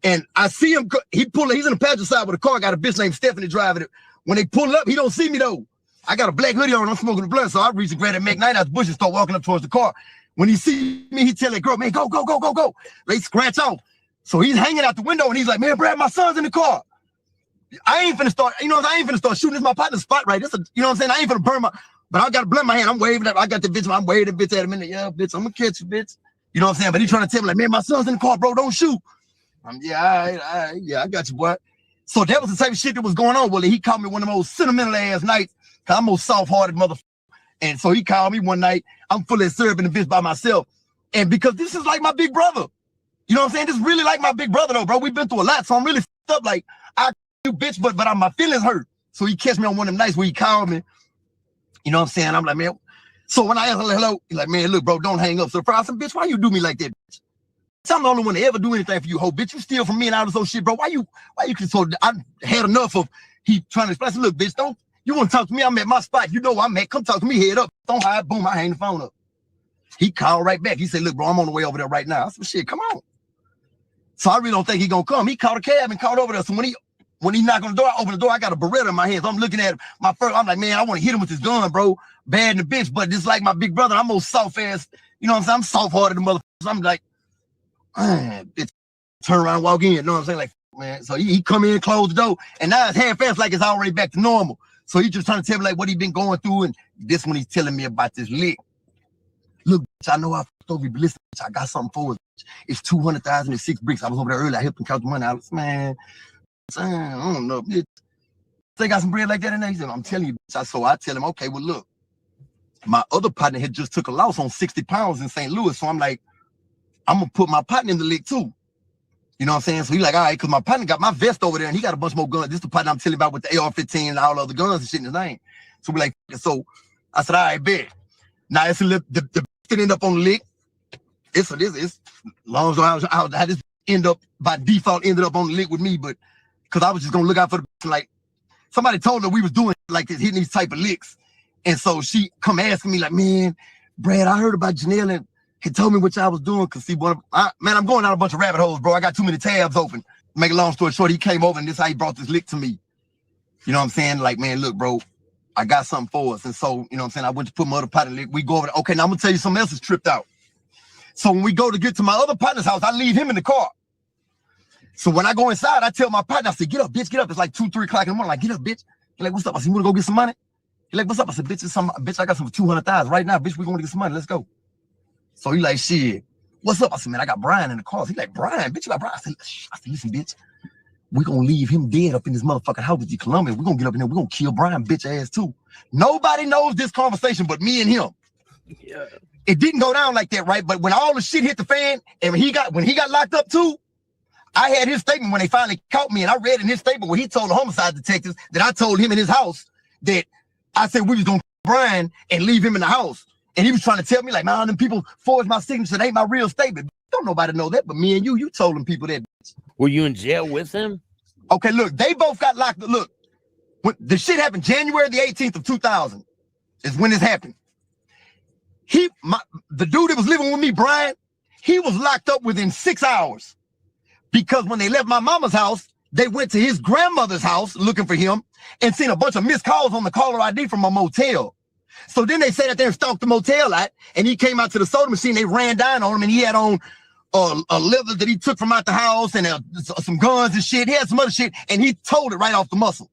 and I see him. He's in the passenger side with a car. Got a bitch named Stephanie driving it. When they pull up, he don't see me though. I got a black hoodie on. I'm smoking the blunt, so I reach and grab that Mac 90 out the bushes, start walking up towards the car. When he see me, he tell that girl, man, go. They scratch off. So he's hanging out the window, and he's like, man, Brad, my son's in the car. I ain't finna start, you know, I ain't finna start shooting. This my partner's spot, right? This, you know what I'm saying? I ain't finna burn but I got a blunt in my hand. I'm waving up. I got the bitch. I'm waving the bitch at him in the, yeah, bitch, I'm gonna catch you, bitch. You know what I'm saying? But he trying to tell me, like, man, my son's in the car, bro. Don't shoot. Yeah, all right, yeah, I got you, boy. So that was the type of shit that was going on. Well, he called me one of the most sentimental ass nights, because I'm most soft-hearted motherfucker. And so he called me one night. I'm full of syrup in the bitch by myself. And because this is like my big brother. You know what I'm saying? This is really like my big brother, though, bro. We've been through a lot. So I'm really fucked up. Like, I you bitch, but my feelings hurt. So he catch me on one of them nights where he called me. You know what I'm saying? I'm like, man. So when I asked him, hello, he's like, man, look, bro, don't hang up. So I said, bitch, why you do me like that, bitch? I'm the only one to ever do anything for you, ho, bitch. You steal from me and all this old shit, bro. Why you can, so I had enough of he trying to explain. Look, bitch, you want to talk to me? I'm at my spot. You know where I'm at. Come talk to me, head up. Don't hide. Boom, I hang the phone up. He called right back. He said, look, bro, I'm on the way over there right now. I said, shit, come on. So I really don't think he gonna come. He called a cab and called over there. So when he knocked on the door, I opened the door. I got a Beretta in my hands. So I'm looking at him. I'm like, man, I want to hit him with this gun, bro. Bad in the bitch, but just like my big brother, I'm most soft ass. You know what I'm saying? I'm soft-hearted, the motherfuckers. I'm like, bitch, turn around, walk in. You know what I'm saying? Like, man. So he come in, close the door, and now it's half-assed like it's already back to normal. So he just trying to tell me like what he been going through, and this one he's telling me about this lick. Look, bitch, I know I told you, but listen, bitch, I got something for us. It's 200,000 and 6 bricks. I was over there earlier. I helped him count the money. I was, man, I don't know, bitch. They got some bread like that in there. He said, I'm telling you, bitch. So I tell him, okay, well, look, my other partner had just took a loss on 60 pounds in St. Louis. So I'm like, I'm going to put my partner in the lick too. You know what I'm saying? So he's like, all right, because my partner got my vest over there and he got a bunch more guns. This is the partner I'm telling you about with the AR-15 and all the other guns and shit in his name. So we're like, so I said, all right, bet. Now it's a little, the end up on the lick. It's long as I just end up by default ended up on the lick with me, but because I was just gonna look out for the like somebody told her we was doing like this, hitting these type of licks, And so she come asking me like, man, Brad, I heard about Janelle and he told me what y'all was doing. Cause see, man, I'm going down a bunch of rabbit holes, bro. I got too many tabs open. Make a long story short, he came over and this is how he brought this lick to me. You know what I'm saying? Like, man, look, bro, I got something for us. And so, you know what I'm saying? I went to put my other partner lick. We go over there. Okay, now I'm gonna tell you something else is tripped out. So when we go to get to my other partner's house, I leave him in the car. So when I go inside, I tell my partner, I say, get up, bitch, get up. It's like 2, 3 o'clock in the morning. Like, get up, bitch. He's like, what's up? I said, you wanna go get some money? He's like, what's up? I said, bitch, I got some 200,000 right now, bitch. We gonna get some money. Let's go. So he like, shit, what's up? I said, man, I got Brian in the car. He like, Brian, bitch, you got Brian. I said, listen, bitch, we gonna leave him dead up in this motherfucking house with the Colombians. We gonna get up in there. We gonna kill Brian, bitch ass too. Nobody knows this conversation but me and him. Yeah. It didn't go down like that, right? But when all the shit hit the fan and when he got locked up too, I had his statement when they finally caught me, and I read in his statement where he told the homicide detectives that I told him in his house that I said we was gonna kill Brian and leave him in the house. And he was trying to tell me, like, man, them people forged my signature. That ain't my real statement. Don't nobody know that but me and you. You told them people that. Were you in jail with him? Okay, look, they both got locked up. Look, when the shit happened January the 18th of 2000 is when this happened. The dude that was living with me, Brian, he was locked up within 6 hours because when they left my mama's house, they went to his grandmother's house looking for him and seen a bunch of missed calls on the caller ID from a motel. So then they sat out there and stalked the motel out, and he came out to the soda machine. They ran down on him, and he had on a leather that he took from out the house and some guns and shit. He had some other shit, and he told it right off the muscle.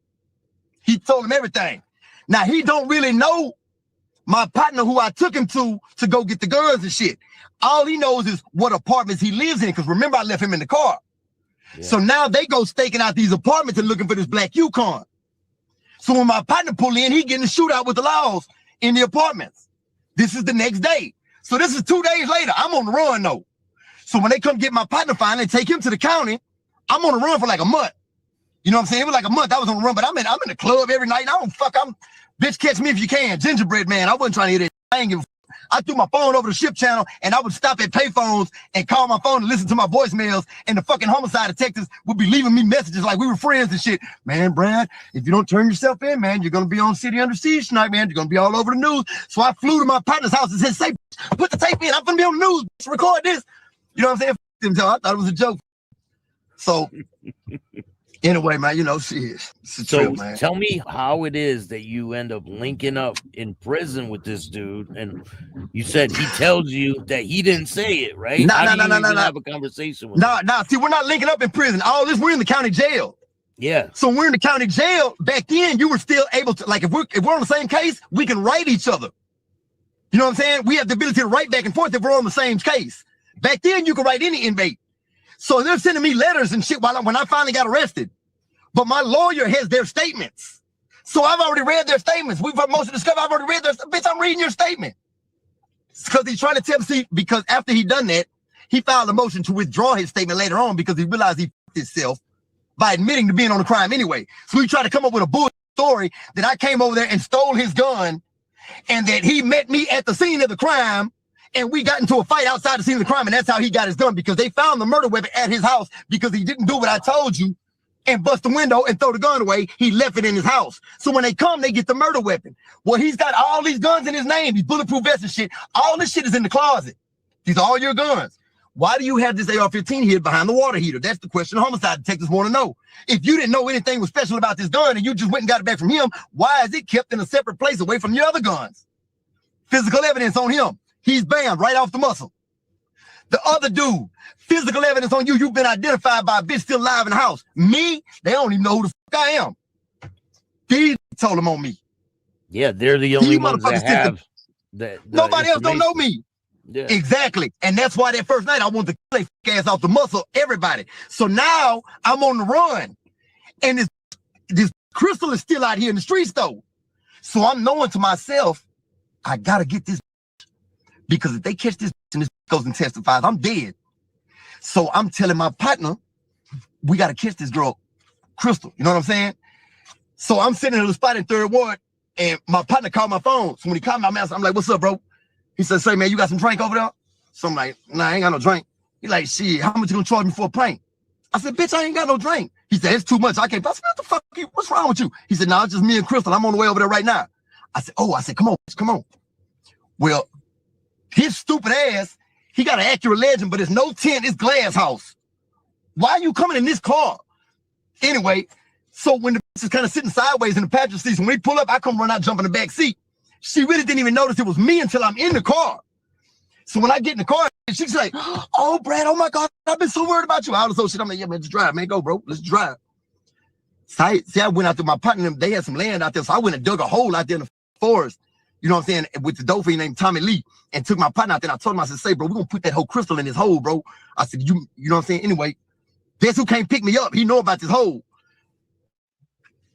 He told him everything. Now, he don't really know my partner who I took him to go get the guns and shit. All he knows is what apartments he lives in, because remember, I left him in the car. Yeah. So now they go staking out these apartments and looking for this black Yukon. So when my partner pull in, he getting a shootout with the laws in the apartments. This is the next day. So this is 2 days later. I'm on the run though. So when they come get my partner finally and take him to the county, I'm on the run for like a month. You know what I'm saying? It was like a month I was on the run, but I'm in the club every night. And bitch, catch me if you can. Gingerbread man. I wasn't trying to hear that. I ain't give a fuck. I threw my phone over the ship channel and I would stop at payphones and call my phone and listen to my voicemails, and the fucking homicide detectives would be leaving me messages like we were friends and shit. Man, Brad, if you don't turn yourself in, man, you're going to be on City Under Siege tonight, man. You're going to be all over the news. So I flew to my partner's house and said, say, put the tape in. I'm going to be on the news. Record this. You know what I'm saying? I thought it was a joke. So anyway, man, you know, shit. So tell me how it is that you end up linking up in prison with this dude, and you said he tells you that he didn't say it, right? No. Have a conversation with him? See, we're not linking up in prison. All this, we're in the county jail. Yeah. So we're in the county jail. Back then, you were still able to, like, if we're on the same case, we can write each other. You know what I'm saying? We have the ability to write back and forth if we're on the same case. Back then, you could write any inmate. So they're sending me letters and shit when I finally got arrested. But my lawyer has their statements. So I've already read their statements. We've had most of the stuff. I've already read their bitch, I'm reading your statement. Because he's trying to tell me, because after he done that, he filed a motion to withdraw his statement later on because he realized he f***ed himself by admitting to being on the crime anyway. So he tried to come up with a bullshit story that I came over there and stole his gun and that he met me at the scene of the crime and we got into a fight outside the scene of the crime, and that's how he got his gun, because they found the murder weapon at his house because he didn't do what I told you and bust the window and throw the gun away. He left it in his house. So when they come, they get the murder weapon. Well, he's got all these guns in his name, these bulletproof vests and shit. All this shit is in the closet. These are all your guns. Why do you have this AR-15 hid behind the water heater? That's the question homicide detectives want to know. If you didn't know anything was special about this gun and you just went and got it back from him, why is it kept in a separate place away from your other guns? Physical evidence on him. He's banned right off the muscle. The other dude, physical evidence on you. You've been identified by a bitch still alive in the house. Me, they don't even know who the fuck I am. These told them on me. Yeah, they're the only ones that have that. Nobody else don't know me. Yeah. Exactly. And that's why that first night I wanted to kill their ass off the muscle, everybody. So now I'm on the run. And this crystal is still out here in the streets though. So I'm knowing to myself, I gotta get this, because if they catch this and this goes and testifies, I'm dead. So I'm telling my partner, we gotta catch this girl, Crystal. You know what I'm saying? So I'm sitting in the spot in 3rd Ward, and my partner called my phone. So when he called my man, I'm like, what's up, bro? He said, say, man, you got some drink over there? So I'm like, nah, I ain't got no drink. He like, shit, how much you gonna charge me for a prank? I said, bitch, I ain't got no drink. He said, it's too much. I can't. I said, what the fuck? What's wrong with you? He said, nah, it's just me and Crystal. I'm on the way over there right now. I said, come on, bitch, come on. Well, his stupid ass, he got an Acura Legend, but it's no tint, it's glass house. Why are you coming in this car? Anyway, so when the bitch is kind of sitting sideways in the passenger seat, when we pull up, I come run out, jump in the back seat. She really didn't even notice it was me until I'm in the car. So when I get in the car, she's like, oh, Brad, oh my God, I've been so worried about you. All this old shit. I'm like, yeah, man, just drive, man. Go, bro. Let's drive. So I went out to my partner, they had some land out there. So I went and dug a hole out there in the forest, you know what I'm saying, with the dolphin named Tommy Lee, and took my partner out there. And I told him, I said, say, bro, we're going to put that whole crystal in this hole, bro. I said, you know what I'm saying? Anyway, guess who can't pick me up? He know about this hole.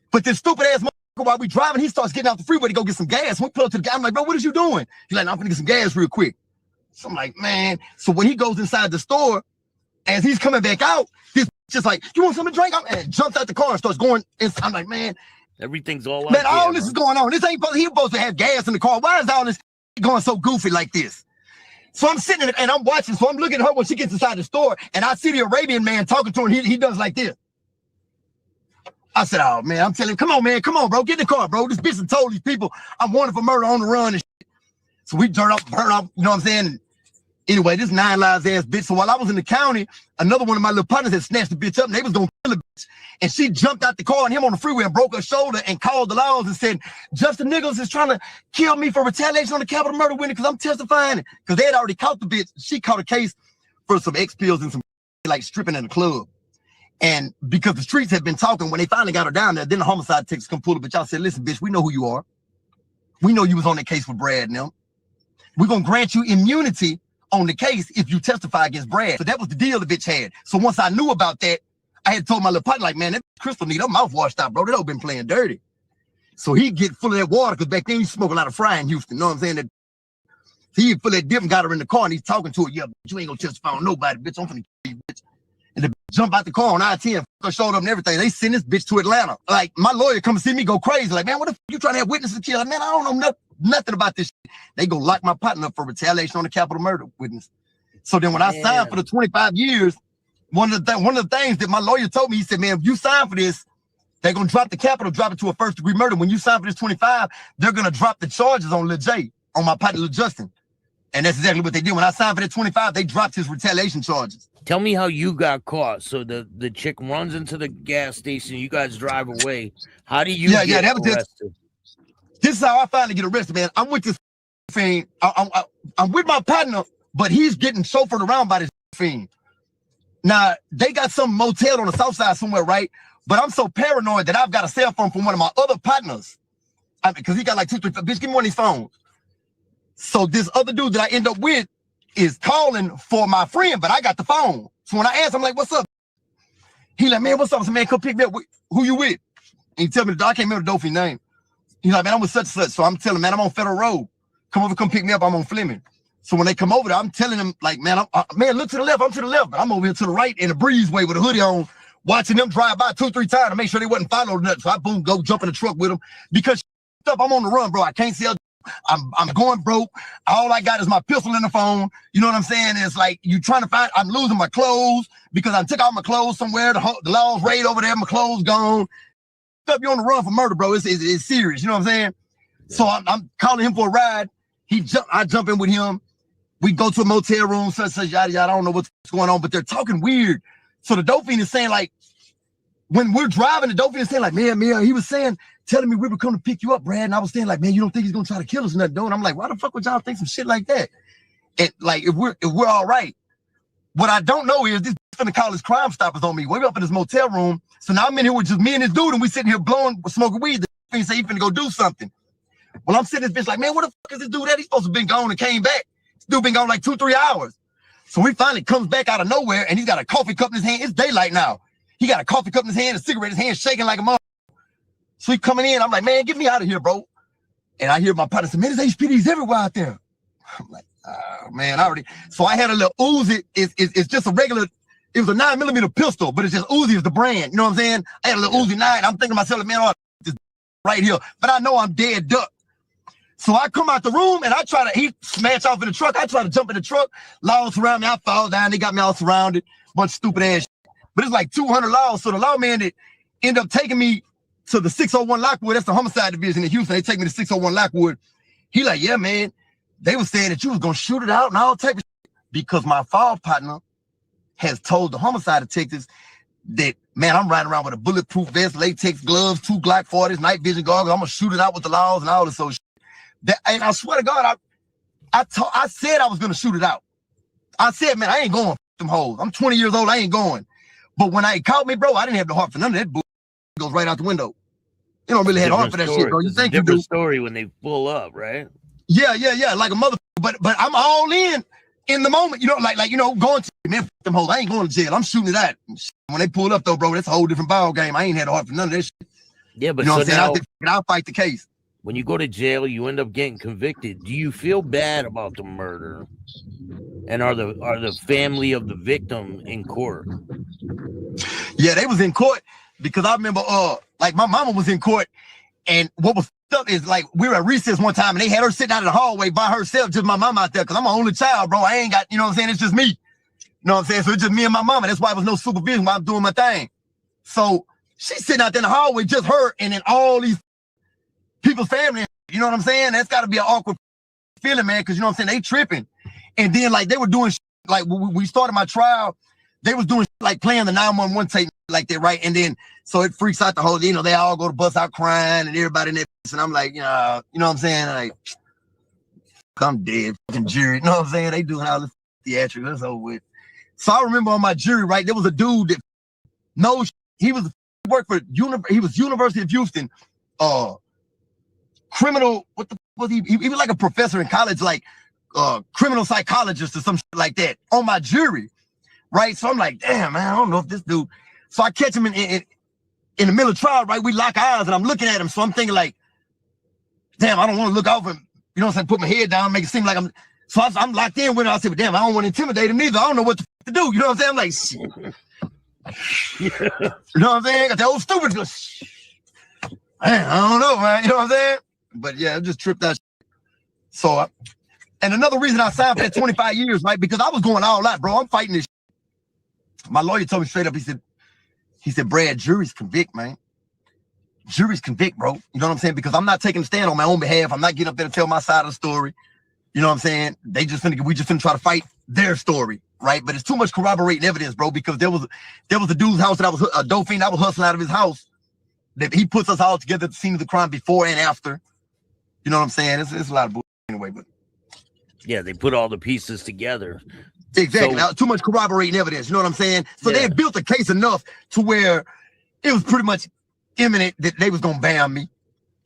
But this stupid ass motherfucker, while we driving, he starts getting out the freeway to go get some gas. We pull up to the guy. I'm like, bro, what is you doing? He's like, no, I'm going to get some gas real quick. So I'm like, man. So when he goes inside the store, as he's coming back out, this just like, you want something to drink? And jumps out the car and starts going inside. I'm like, man. Everything's all man, all this is going on. This ain't supposed to have gas in the car. Why is all this going so goofy like this? So I'm sitting there and I'm watching. So I'm looking at her when she gets inside the store, and I see the Arabian man talking to her, and he does like this. I said, oh, man, I'm telling him, come on, man, come on, bro, get in the car, bro. This bitch done told these people I'm wanted for murder on the run and shit. So we burn off, you know what I'm saying? Anyway, this 9 lives ass bitch. So while I was in the county, another one of my little partners had snatched the bitch up, and they was gonna kill the bitch. And she jumped out the car and him on the freeway and broke her shoulder and called the laws and said, Justin Nichols is trying to kill me for retaliation on the capital murder winning because I'm testifying. Because they had already caught the bitch. She caught a case for some X pills and some like stripping in the club. And because the streets had been talking, when they finally got her down there, then the homicide techs come pull the bitch out and said, listen, bitch, we know who you are. We know you was on that case with Brad and them. We're going to grant you immunity on the case if you testify against Brad. So that was the deal the bitch had. So once I knew about that, I had told my little partner, like, man, that crystal need her mouth washed out, bro. They don't been playing dirty. So he'd get full of that water, because back then he smoked a lot of fry in Houston. You know what I'm saying? That he full of that dip and got her in the car, and he's talking to her, yeah, but you ain't gonna testify on nobody, bitch. I'm finna kill you, bitch. And the bitch jump out the car on I-10, her shoulder up and everything. They send this bitch to Atlanta. Like, my lawyer come and see me go crazy. Like, man, what the f you trying to have witnesses to kill? Like, man, I don't know nothing about this shit. They go lock my partner up for retaliation on the capital murder witness. So then when I signed for the 25 years, one of the things that my lawyer told me, he said, man, if you sign for this, they're going to drop the capital, drop it to a first-degree murder. When you sign for this 25, they're going to drop the charges on Lil J, on my partner Lil Justin. And that's exactly what they did. When I signed for that 25, they dropped his retaliation charges. Tell me how you got caught. So the chick runs into the gas station, you guys drive away. How do you get arrested? This is how I finally get arrested, man. I'm with this fiend. I'm with my partner, but he's getting chauffeured around by this fiend. Now, they got some motel on the south side somewhere, right? But I'm so paranoid that I've got a cell phone from one of my other partners. Because he got like 2, 3, bitch, give me one of these phones. So this other dude that I end up with is calling for my friend, but I got the phone. So when I ask him, like, what's up? He like, man, what's up? I said, man, come pick me up. Who you with? And he tell me, I can't remember the Dolphin name. He's like, man, I'm with such and such. So I'm telling him, man, I'm on Federal Road. Come over, come pick me up. I'm on Fleming. So when they come over there, I'm telling them, like, man, man, look to the left. I'm to the left. But I'm over here to the right in a breezeway with a hoodie on, watching them drive by 2, 3 times to make sure they wasn't following nothing. So I boom, go jump in the truck with them because stuff, I'm on the run, bro. I can't sell. I'm going broke. All I got is my pistol in the phone. You know what I'm saying? It's like you trying to find. I'm losing my clothes because I took out my clothes somewhere. The law's raid over there. My clothes gone. Stuff, you on the run for murder, bro. It's serious. You know what I'm saying? Yeah. So I'm calling him for a ride. I jump in with him. We go to a motel room, such yada yada. I don't know what's going on, but they're talking weird. So the Dolphin is saying, like, when we're driving, the Dolphin is saying, like, man, he was saying, telling me we were coming to pick you up, Brad. And I was saying, like, man, you don't think he's gonna try to kill us or nothing, and I'm like, why the fuck would y'all think some shit like that? And like, if we're all right. What I don't know is this gonna call his Crime Stoppers on me. We're up in this motel room. So now I'm in here with just me and this dude, and we sitting here smoking weed. The Dolphin say he finna go do something. Well, I'm sitting this bitch like, man, what the fuck is this dude at? He's supposed to have been gone and came back. This dude been gone like 2, 3 hours. So he finally comes back out of nowhere, and he's got a coffee cup in his hand. It's daylight now. He got a coffee cup in his hand, a cigarette in his hand, shaking like a mother. So he coming in. I'm like, man, get me out of here, bro. And I hear my partner say, man, there's HPDs everywhere out there. I'm like, oh, man, So I had a little Uzi. It's just a regular, it was a 9mm pistol, but it's just Uzi is the brand. You know what I'm saying? I had a little Uzi 9. I'm thinking to myself, man, oh, this right here. But I know I'm dead duck. So I come out the room and he smash off in the truck. I try to jump in the truck. Laws surround me. I fall down. They got me all surrounded. Bunch of stupid ass shit. But it's like 200 laws. So the lawman that ended up taking me to the 601 Lockwood. That's the homicide division in Houston. They take me to 601 Lockwood. He like, yeah, man. They were saying that you was gonna shoot it out and all type of shit. Because my fall partner has told the homicide detectives that, man, I'm riding around with a bulletproof vest, latex gloves, 2 Glock 40s, night vision goggles. I'm gonna shoot it out with the laws and all this old shit. And I swear to God, I said I was gonna shoot it out. I said, man, I ain't going for them hoes. I'm 20 years old, I ain't going. But when they caught me, bro, I didn't have the heart for none of that bull. It goes right out the window. You don't really have heart for that shit, bro. You think you do? Different story when they pull up, right? Yeah, like a mother. But I'm all in the moment, you know, like going to man, them hoes. I ain't going to jail. I'm shooting it out. When they pull up though, bro, that's a whole different ball game. I ain't had the heart for none of that shit. Yeah, but you know so what I'm saying? I'll fight the case. When you go to jail, you end up getting convicted. Do you feel bad about the murder? And are the family of the victim in court? Yeah, they was in court because I remember like my mama was in court, and what was up is like we were at recess one time and they had her sitting out in the hallway by herself, just my mama out there, because I'm an only child, bro. I ain't got, you know what I'm saying? It's just me. You know what I'm saying? So it's just me and my mama. That's why there was no supervision while I'm doing my thing. So she's sitting out there in the hallway, just her, and then all these people's family. You know what I'm saying? That's got to be an awkward feeling, man, because you know what I'm saying? They tripping. And then like they were doing like when we started my trial, they was doing like playing the 911 tape like that, right? And then so it freaks out the whole, you know, they all go to bus out crying and everybody in there. And I'm like, you know what I'm saying? Like, I'm dead, fucking jury. You know what I'm saying? They doing all this theatrical. That's over with. So I remember on my jury, right, there was a dude that knows he worked for University of Houston, criminal. What the was he? He was like a professor in college, like criminal psychologist or some shit like that on my jury, right? So I'm like, damn, man, I don't know if this dude. So I catch him in the middle of trial, right? We lock eyes and I'm looking at him. So I'm thinking like, damn, I don't want to look over him. You know what I'm saying? Put my head down, make it seem like I'm. So I'm locked in with him. I said, damn, I don't want to intimidate him either. I don't know what to do. You know what I'm saying? I'm like, shit. You know what I'm saying? Got that old stupid. Man, I don't know, man. You know what I'm saying? But yeah, I just tripped out. So, and another reason I signed for that 25 years, right? Because I was going all out, bro. I'm fighting this. My lawyer told me straight up. He said, Brad, juries convict, man. Juries convict, bro. You know what I'm saying? Because I'm not taking a stand on my own behalf. I'm not getting up there to tell my side of the story. You know what I'm saying? We just finna try to fight their story, right? But it's too much corroborating evidence, bro, because there was a dude's house that I was a dope fiend. I was hustling out of his house. That he puts us all together at the scene of the crime before and after. You know what I'm saying? It's a lot of bullshit anyway, but yeah, they put all the pieces together. Exactly. So, too much corroborating evidence. You know what I'm saying? So they had built a case enough to where it was pretty much imminent that they was gonna ban me.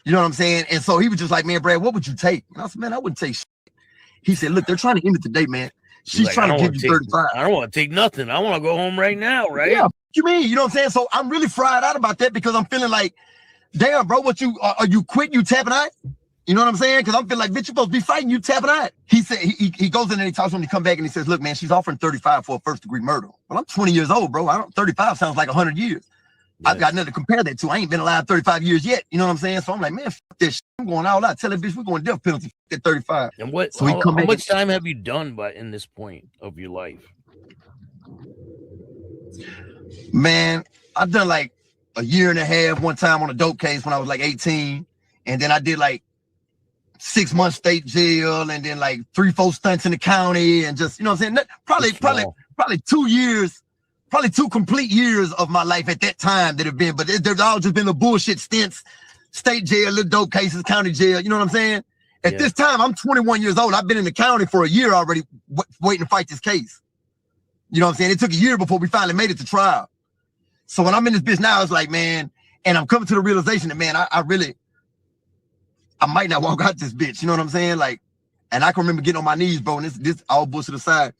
You know what I'm saying? And so he was just like, man, Brad, what would you take? And I said, man, I wouldn't take shit. He said, look, they're trying to end it today, man. She's like, trying to give you 35. I don't want to take nothing. I want to go home right now, right? Yeah, what you mean? You know what I'm saying? So I'm really fried out about that because I'm feeling like, damn, bro, what you are you quit? You tapping out? You know what I'm saying? Because I'm feeling like, bitch, you supposed to be fighting, you tapping out. He said he goes in and he talks to him, he come back and he says, look, man, she's offering 35 for a first-degree murder. Well, I'm 20 years old, bro. 35 sounds like 100 years. Yeah. I've got nothing to compare that to. I ain't been alive 35 years yet. You know what I'm saying? So I'm like, man, fuck this shit. I'm going all out. Tell that bitch we're going death penalty at 35. And what? So how much time have you done in this point of your life? Man, I've done like a year and a half one time on a dope case when I was like 18. And then I did like 6 months state jail and then like 3-4 stunts in the county and just, you know what I'm saying? Probably 2 years. Probably 2 complete years of my life at that time that have been, but there's all just been the bullshit stints, state jail, little dope cases, county jail. You know what I'm saying? At this time, I'm 21 years old. I've been in the county for a year already, waiting to fight this case. You know what I'm saying? It took a year before we finally made it to trial. So when I'm in this bitch now, it's like, man, and I'm coming to the realization that, man, I might not walk out this bitch. You know what I'm saying? Like, and I can remember getting on my knees, bro, and this all bullshit aside.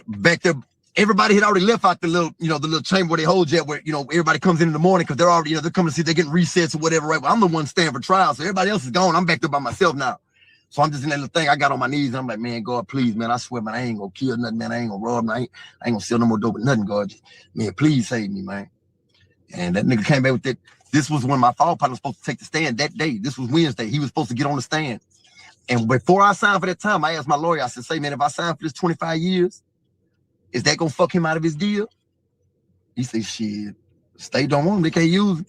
Back there, everybody had already left out the little chamber where they hold you at, where, you know, everybody comes in the morning because they're already, you know, they're coming to see if they're getting resets or whatever, right? Well, I'm the one staying for trial, so everybody else is gone. I'm back there by myself now. So I'm just in that little thing. I got on my knees and I'm like, man, God, please, man, I swear, man, I ain't gonna kill nothing, man. I ain't gonna rob, man. I ain't gonna steal no more dope with nothing, God. Just, man, please save me, man. And that nigga came back with that. This was when my fall partner was supposed to take the stand that day. This was Wednesday. He was supposed to get on the stand. And before I signed for that time, I asked my lawyer, I said, say, man, if I sign for this 25 years, is that gonna fuck him out of his deal? He said, shit, state don't want him, they can't use him.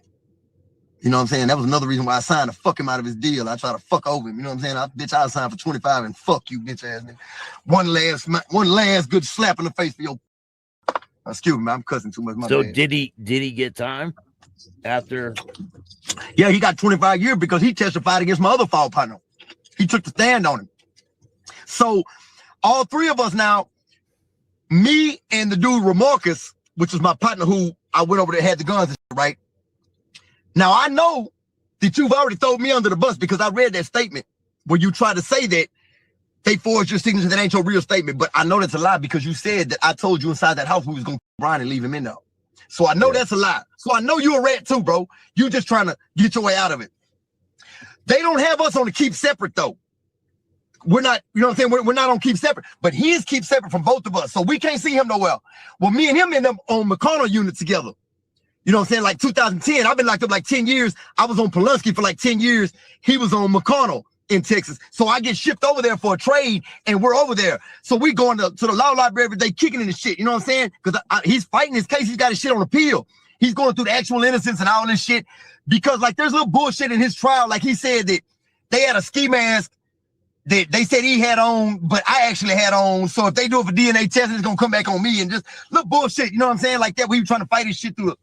You know what I'm saying? That was another reason why I signed to fuck him out of his deal. I tried to fuck over him. You know what I'm saying? I'll sign for 25 and fuck you, bitch ass nigga. One last good slap in the face for your. Excuse me, I'm cussing too much. My bad. did he get time after? Yeah, he got 25 years because he testified against my other fall partner. He took the stand on him. So all three of us now, me and the dude Remarcus, which was my partner who I went over there had the guns and shit, right? Now, I know that you've already thrown me under the bus because I read that statement where you tried to say that they forged your signature. That ain't your real statement. But I know that's a lie because you said that I told you inside that house we was going to Brian and leave him in there. So I know that's a lie. So I know you're a rat too, bro. You just trying to get your way out of it. They don't have us on the keep separate, though. We're not, you know what I'm saying? We're not on keep separate. But he is keep separate from both of us. So we can't see him nowhere. Well, me and him end up on McConnell unit together. You know what I'm saying? Like 2010, I've been locked up like 10 years. I was on Pulaski for like 10 years. He was on McConnell in Texas. So I get shipped over there for a trade and we're over there. So we going to the law library every day kicking in the shit. You know what I'm saying? Because he's fighting his case. He's got his shit on appeal. He's going through the actual innocence and all this shit because like there's little bullshit in his trial. Like he said that they had a ski mask that they said he had on, but I actually had on. So if they do it for DNA testing, it's going to come back on me and just little bullshit. You know what I'm saying? Like that, we were trying to fight his shit through a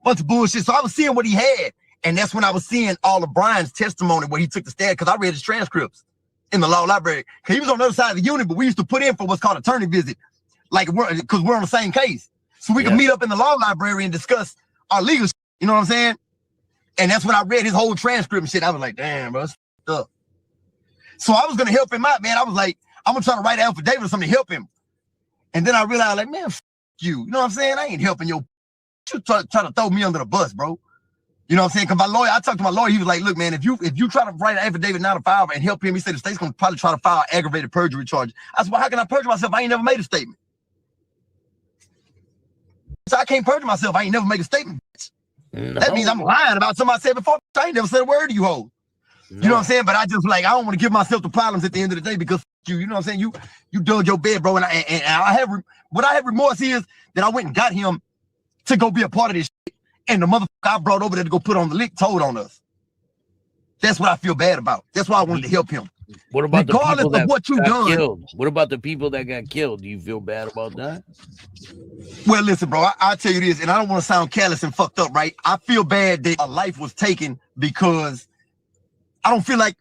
bunch of bullshit. So I was seeing what he had. And that's when I was seeing all of Brian's testimony where he took the stand because I read his transcripts in the law library. Because he was on the other side of the unit, but we used to put in for what's called attorney visit. Like, because we're on the same case. So we could meet up in the law library and discuss our legal shit. You know what I'm saying? And that's when I read his whole transcript and shit. I was like, damn, bro, that's up. So I was going to help him out, man. I was like, I'm going to try to write an affidavit or something to help him. And then I realized, like, man, you. You know what I'm saying? I ain't helping your. You try to throw me under the bus, bro. You know what I'm saying? Because my lawyer, I talked to my lawyer. He was like, look, man, if you try to write an affidavit now to file and help him, he said the state's going to probably try to file aggravated perjury charge. I said, well, how can I perjure myself? I ain't never made a statement. So I can't perjure myself. I ain't never made a statement. No. That means I'm lying about something I said before. I ain't never said a word to you, hoes. No. You know what I'm saying? But I just like, I don't want to give myself the problems at the end of the day because you know what I'm saying? You dug your bed, bro. And I have, what I have remorse is that I went and got him to go be a part of this shit. And the motherfucker I brought over there to go put on the lick told on us. That's what I feel bad about. That's why I wanted to help him. What about regardless the people of what you done? Killed? What about the people that got killed? Do you feel bad about that? Well, listen, bro, I'll tell you this, and I don't want to sound callous and fucked up, right? I feel bad that a life was taken because I don't feel like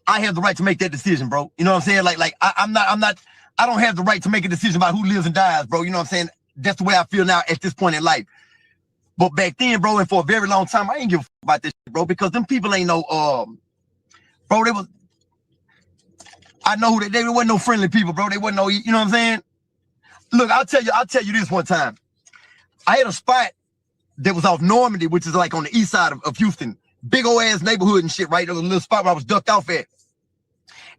I have the right to make that decision, bro. You know what I'm saying? Like I don't have the right to make a decision about who lives and dies, bro. You know what I'm saying? That's the way I feel now at this point in life. But back then, bro, and for a very long time, I ain't give a fuck about this shit, bro, because them people ain't no, bro, I know who they wasn't no friendly people, bro. They wasn't no, you know what I'm saying? Look, I'll tell you this one time. I had a spot that was off Normandy, which is like on the east side of Houston. Big old ass neighborhood and shit, right? There was a little spot where I was ducked off at.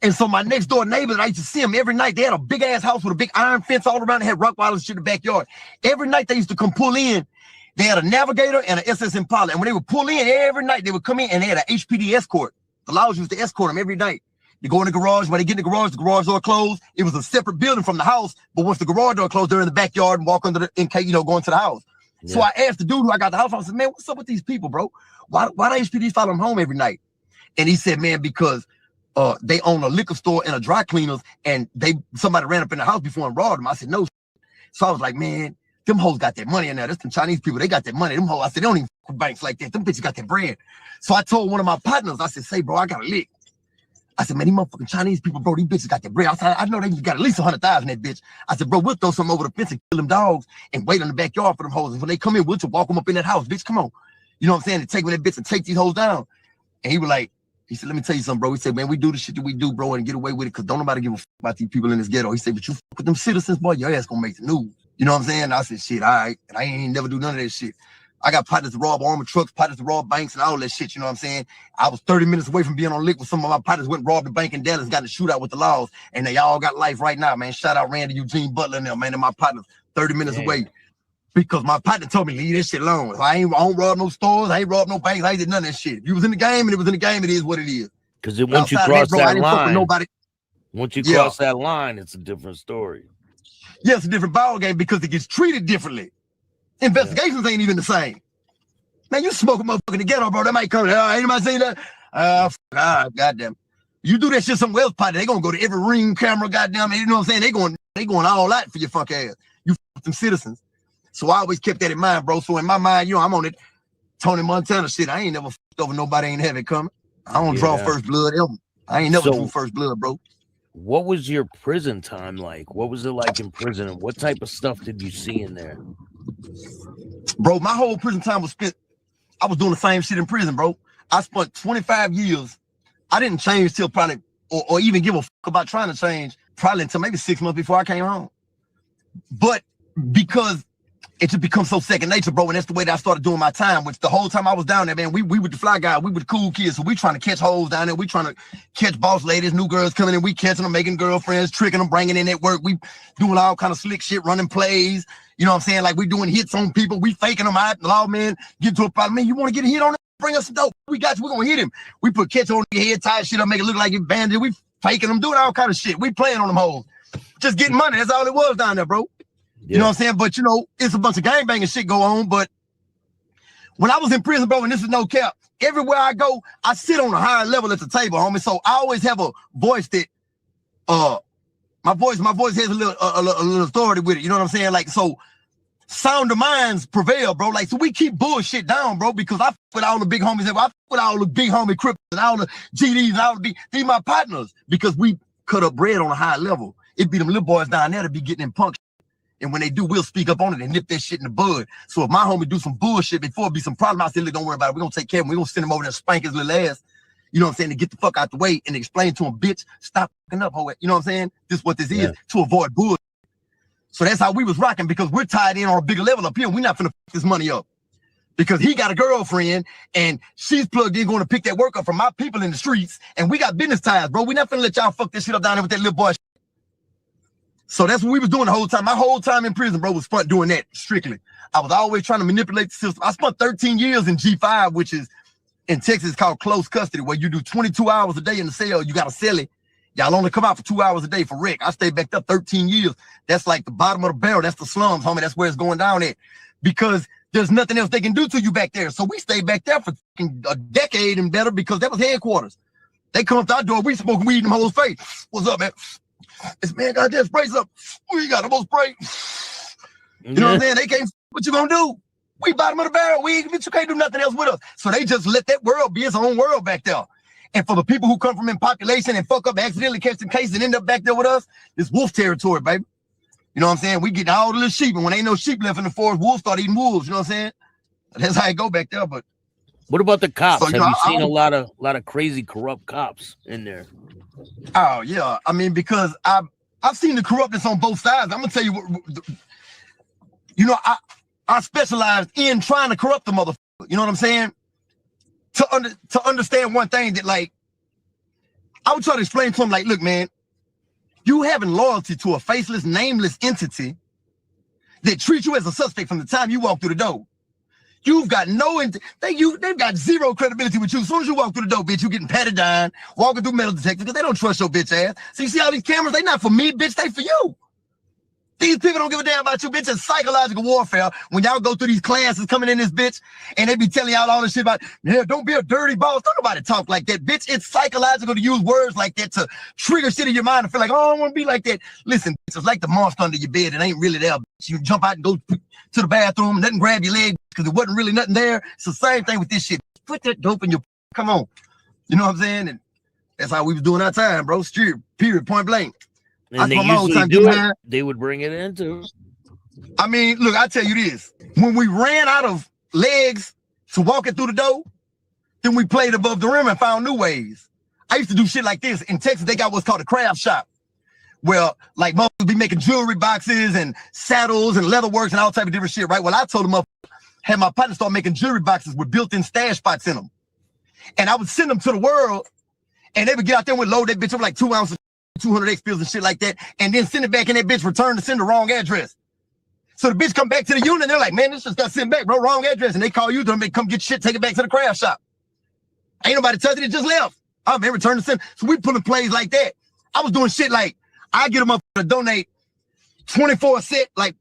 And so my next door neighbors, I used to see them every night. They had a big ass house with a big iron fence all around. They had rock wall and shit in the backyard. Every night they used to come pull in. They had a Navigator and an SS Impala. And when they would pull in every night, they would come in and they had an HPD escort. The laws used to escort them every night. They go in the garage. When they get in the garage door closed. It was a separate building from the house. But once the garage door closed, they're in the backyard and walk under the, in case, you know, going to the house. Yeah. So I asked the dude who I got the house from, I said, man, what's up with these people, bro? Why the HPD follow them home every night? And he said, man, because they own a liquor store and a dry cleaners, and somebody ran up in the house before and robbed them. I said, no. So I was like, man, them hoes got that money in there. That's them Chinese people. They got that money. Them hoes, I said, they don't even fuck with banks like that. Them bitches got that bread. So I told one of my partners, I said, say, bro, I got a lick. I said, man, these motherfucking Chinese people, bro, these bitches got that bread. I said, I know they got at least 100,000 that bitch. I said, bro, we'll throw something over the fence and kill them dogs and wait in the backyard for them hoes. And when they come in, we'll just walk them up in that house. Bitch, come on. You know what I'm saying? And take me that bitch and take these hoes down. And he was like, he said, let me tell you something, bro. He said, man, we do the shit that we do, bro, and get away with it because don't nobody give a fuck about these people in this ghetto. He said, but you fuck with them citizens, boy, your ass gonna make the news. You know what I'm saying? I said, shit, all right. And I ain't never do none of that shit. I got partners to rob armored trucks, partners to rob banks and all that shit, you know what I'm saying? I was 30 minutes away from being on lick with some of my partners, went and robbed the bank in Dallas, got in a shootout with the laws, and they all got life right now, man. Shout out Randy, Eugene Butler and them, man, and my partners 30 minutes away. Because my partner told me, leave that shit alone. I don't rob no stores, I ain't rob no banks, I ain't did none of that shit. If you was in the game and it was in the game, it is what it is. Because once you cross that line, once you cross that line, it's a different story. Yeah, it's a different ball game because it gets treated differently. Investigations ain't even the same. Man, you smoke a motherfucker in the ghetto, bro. That might come. Anybody say that? Goddamn. You do that shit somewhere else, potty, they gonna go to every ring camera, goddamn. You know what I'm saying? They going all out for your fuck ass. You fuck them citizens. So I always kept that in mind, bro. So in my mind, you know, I'm on it Tony Montana shit. I ain't never fucked over nobody, ain't have it coming. I don't draw first blood ever. I ain't never do first blood, bro. What was your prison time like? What was it like in prison? And what type of stuff did you see in there? Bro, my whole prison time was spent, I was doing the same shit in prison, bro. I spent 25 years. I didn't change till probably, or even give a fuck about trying to change, probably until maybe 6 months before I came home. But because it just becomes so second nature, bro, and that's the way that I started doing my time, which the whole time I was down there, man, we were the fly guys, we were the cool kids, so we trying to catch hoes down there, we trying to catch boss ladies, new girls coming in, we catching them, making girlfriends, tricking them, bringing in at work, we doing all kind of slick shit, running plays, you know what I'm saying, like we doing hits on people, we faking them out, the law man, get to a problem, man, you want to get a hit on it, bring us some dope, we got you, we're gonna hit him, we put catch on your head, tie shit up, make it look like you bandit, we faking them, doing all kind of shit, we playing on them hoes, just getting money, that's all it was down there, bro. You know what I'm saying? But, you know, it's a bunch of gangbanging shit go on. But when I was in prison, bro, and this is no cap, everywhere I go, I sit on a higher level at the table, homie. So I always have a voice that, my voice has a little authority with it. You know what I'm saying? Like, so sounder minds prevail, bro. Like, so we keep bullshit down, bro, because I with all the big homies, I with all the big homie Crips and all the GDs and all the these my partners because we cut up bread on a high level. It be them little boys down there to be getting in punk. And when they do, we'll speak up on it and nip that shit in the bud. So if my homie do some bullshit before it be some problem, I say, look, don't worry about it. We're going to take care of him. We're going to send him over there and spank his little ass. You know what I'm saying? To get the fuck out the way and explain to him, bitch, stop fucking up, hoe. You know what I'm saying? This is what this is to avoid bullshit. So that's how we was rocking because we're tied in on a bigger level up here. We're not finna fuck this money up because he got a girlfriend and she's plugged in going to pick that work up from my people in the streets. And we got business ties, bro. We're not finna let y'all fuck this shit up down there with that little boy. So that's what we was doing the whole time. My whole time in prison, bro, was spent doing that strictly. I was always trying to manipulate the system. I spent 13 years in G5, which is in Texas called close custody, where you do 22 hours a day in the cell. You got to sell it. Y'all only come out for 2 hours a day for rec. I stayed back there 13 years. That's like the bottom of the barrel. That's the slums, homie. That's where it's going down at. Because there's nothing else they can do to you back there. So we stayed back there for a decade and better because that was headquarters. They come up to our door. We smoking weed in them hoes' face. What's up, man? This man got that spray up. We got the most spray. You know what I'm saying? They can't. What you gonna do? We bottom of the barrel. But you can't do nothing else with us. So they just let that world be its own world back there. And for the people who come from in population and fuck up, accidentally catch some cases and end up back there with us, it's wolf territory, baby. You know what I'm saying? We get all the little sheep, and when ain't no sheep left in the forest, wolves start eating wolves. You know what I'm saying? That's how it go back there. But what about the cops? So, have you seen a lot of crazy corrupt cops in there? Oh yeah, I mean because I've seen the corruptness on both sides. I'm gonna tell you what, you know, I specialized in trying to corrupt the motherfucker. You know what I'm saying? To understand one thing that like I would try to explain to him like, look, man, you having loyalty to a faceless, nameless entity that treats you as a suspect from the time you walk through the door. You've got they've got zero credibility with you. As soon as you walk through the door, bitch, you getting patted down, walking through metal detectors because they don't trust your bitch ass. So you see all these cameras, they not for me, bitch, they for you. These people don't give a damn about you, bitch. It's psychological warfare. When y'all go through these classes coming in this bitch and they be telling y'all all this shit about, yeah, don't be a dirty boss. Don't nobody talk like that, bitch. It's psychological to use words like that to trigger shit in your mind and feel like, oh, I don't want to be like that. Listen, bitch, it's like the monster under your bed. It ain't really there, bitch. You jump out and go to the bathroom, nothing grab your leg because it wasn't really nothing there. It's the same thing with this shit. Put that dope in your, come on. You know what I'm saying? And that's how we was doing our time, bro. Straight, period, point blank. And they usually do it. They would bring it into. I mean, look, I tell you this. When we ran out of legs to walk it through the door, then we played above the rim and found new ways. I used to do shit like this. In Texas, they got what's called a craft shop. Well, like motherfuckers be making jewelry boxes and saddles and leather works and all type of different shit, right? Well, I told them, had my partner start making jewelry boxes with built-in stash spots in them. And I would send them to the world, and they would get out there and would load that bitch up like 2 ounces, 200 X pills and shit like that, and then send it back, and that bitch return to send the wrong address. So the bitch come back to the unit, and they're like, man, this just got sent back, bro, wrong address. And they call you, they come get shit, take it back to the craft shop. Ain't nobody touching it, just left. Oh, man, return to send. So we pulling plays like that. I was doing shit like, I get them up to donate 24 set, like,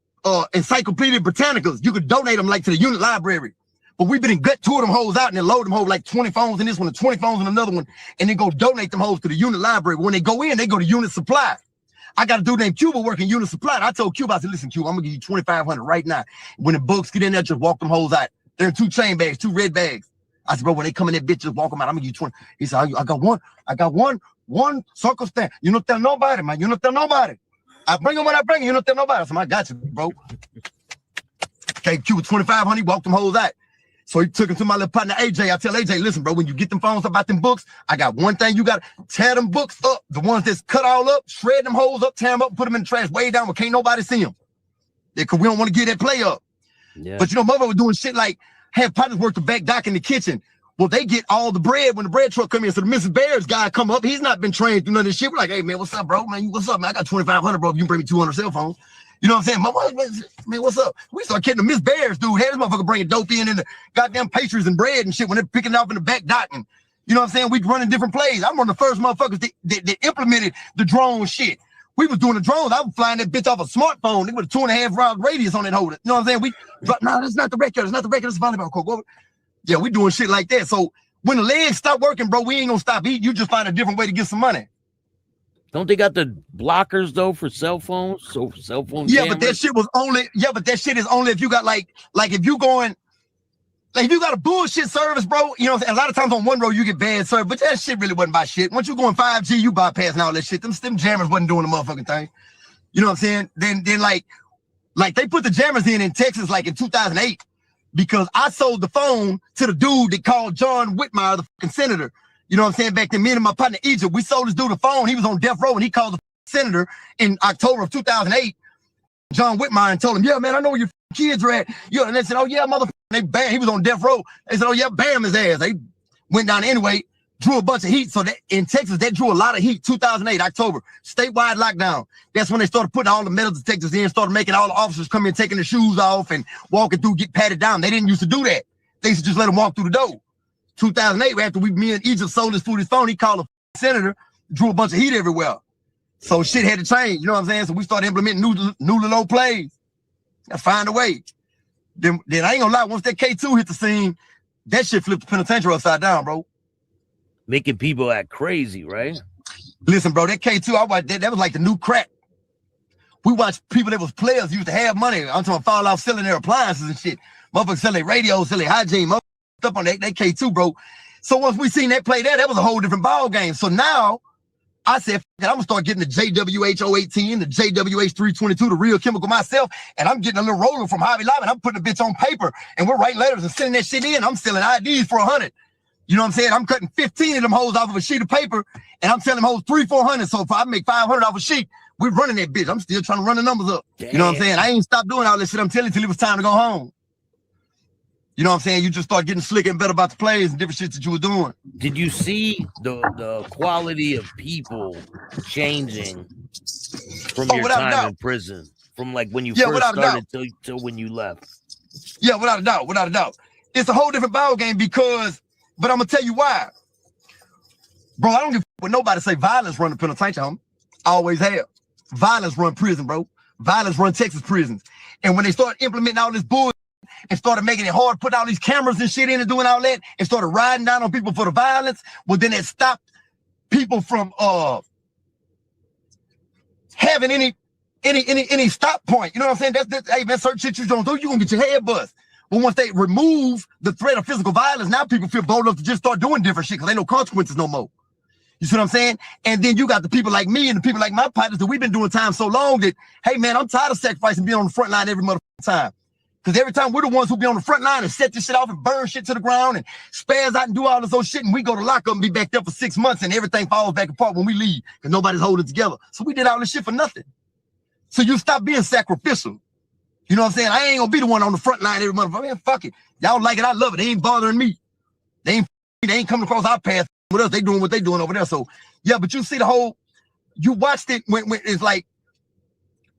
Encyclopedia Britannicas. You could donate them like to the unit library. But But we've been in gut two of them hoes out and then load them hoes like 20 phones in this one and 20 phones in another one, and then go donate them hoes to the unit library. But when they go in, they go to unit supply. I got a dude named Cuba working unit supply. And I told Cuba, I said, listen, Cuba, I'm gonna give you $2,500 right now. When the books get in there, just walk them hoes out. They're in 2 chain bags, 2 red bags. I said, bro, when they come in that bitch, just walk them out. I'm gonna give you 20. He said, I got one circumstance. You don't tell nobody, man. You don't tell nobody. I bring them when I bring them. You don't tell nobody. I said, I got you, bro. Okay, Cuba $2,500, he walked them hoes out. So he took him to my little partner, AJ. I tell AJ, listen, bro, when you get them phones about them books, I got one thing you got to tear them books up. The ones that's cut all up, shred them hoes up, tear them up, put them in the trash way down where can't nobody see them. Because we don't want to get that play up. Yeah. But, you know, mother was doing shit like have partners work the back dock in the kitchen. Well, they get all the bread when the bread truck come in. So the Mrs. Bears guy come up. He's not been trained through none of this shit. We're like, hey, man, what's up, bro? Man, what's up, man? I got $2,500, bro. If you can bring me 200 cell phones. You know what I'm saying? Man, what's up? We start getting the Miss Bears, dude. Had this motherfucker bringing dope in the goddamn pastries and bread and shit when they're picking it off in the back dock. And, you know what I'm saying? We running different plays. I'm one of the first motherfuckers that implemented the drone shit. We was doing the drones. I was flying that bitch off a smartphone. It was a 2.5 round radius on that holder. You know what I'm saying? No, that's not the record. It's not the record. It's a volleyball court. Yeah, we doing shit like that. So when the legs stop working, bro, we ain't gonna stop eating. You just find a different way to get some money. Don't they got the blockers though for cell phones? So for cell phone yeah, cameras? But that shit was only but that shit is only if you got like if you going like if you got a bullshit service, bro. You know what I'm saying? A lot of times on one road you get bad service, but that shit really wasn't by shit. Once you going 5G, you bypassing all that shit. Them jammers wasn't doing the motherfucking thing. You know what I'm saying? Then like they put the jammers in Texas like in 2008 because I sold the phone to the dude that called John Whitmire, the fucking senator. You know what I'm saying? Back then, me and my partner Egypt, we sold this dude a phone. He was on death row and he called the senator in October of 2008, John Whitmire, and told him, yeah, man, I know where your kids are at. Yeah, and they said, oh, yeah, motherfucker. They bam, he was on death row. They said, oh, yeah, bam his ass. They went down anyway, drew a bunch of heat. So that, in Texas, they drew a lot of heat, 2008, October, statewide lockdown. That's when they started putting all the metal detectors in, started making all the officers come in, taking their shoes off and walking through, get patted down. They didn't used to do that. They used to just let them walk through the door. 2008, after me and Egypt sold his phone, he called the senator, drew a bunch of heat everywhere. So shit had to change, you know what I'm saying? So we started implementing new little plays. Gotta find a way. Then I ain't gonna lie, once that K2 hit the scene, that shit flipped the penitentiary upside down, bro. Making people act crazy, right? Listen, bro, that K2, I watched that was like the new crack. We watched people that was players used to have money. I'm talking fall off selling their appliances and shit. Motherfuckers selling their radios, selling hygiene, up on that K2, bro. So once we seen that play there, that was a whole different ball game. So now I said, I'm gonna start getting the JWH-018, the JWH-322, the real chemical myself, and I'm getting a little roller from Hobby Lobby, and I'm putting the bitch on paper, and we're writing letters and sending that shit in. I'm selling IDs for 100. You know what I'm saying? I'm cutting 15 of them hoes off of a sheet of paper, and I'm selling them hoes 300-400. So if I make 500 off a sheet, we're running that bitch. I'm still trying to run the numbers up. Damn. You know what I'm saying? I ain't stopped doing all this shit. I'm telling you till it was time to go home. You know what I'm saying? You just start getting slicker and better about the plays and different shit that you were doing. Did you see the quality of people changing from your time in prison? From like when you first started till when you left? Yeah, without a doubt. It's a whole different ball game because, but I'm gonna tell you why. Bro, I don't give a what nobody say violence run the penitentiary, homie. Always have. Violence run prison, bro. Violence run Texas prisons. And when they start implementing all this bullshit, and started making it hard, putting all these cameras and shit in and doing all that, and started riding down on people for the violence, well, then it stopped people from having any stop point. You know what I'm saying? That's hey man, certain shit you don't do, you're gonna get your head bust. But once they remove the threat of physical violence, now people feel bold enough to just start doing different shit because ain't no consequences no more. You see what I'm saying? And then you got the people like me and the people like my partners that we've been doing time so long that, hey man, I'm tired of sacrificing being on the front line every motherfucking time. Because every time we're the ones who be on the front line and set this shit off and burn shit to the ground and spaz out and do all this old shit, and we go to lock up and be back there for 6 months and everything falls back apart when we leave because nobody's holding together. So we did all this shit for nothing. So you stop being sacrificial. You know what I'm saying? I ain't gonna be the one on the front line every motherfucker. Man, fuck it. Y'all like it, I love it. They ain't bothering me. They ain't coming across our path with us. They doing what they doing over there. So yeah, but you see the whole, you watched it when it's like,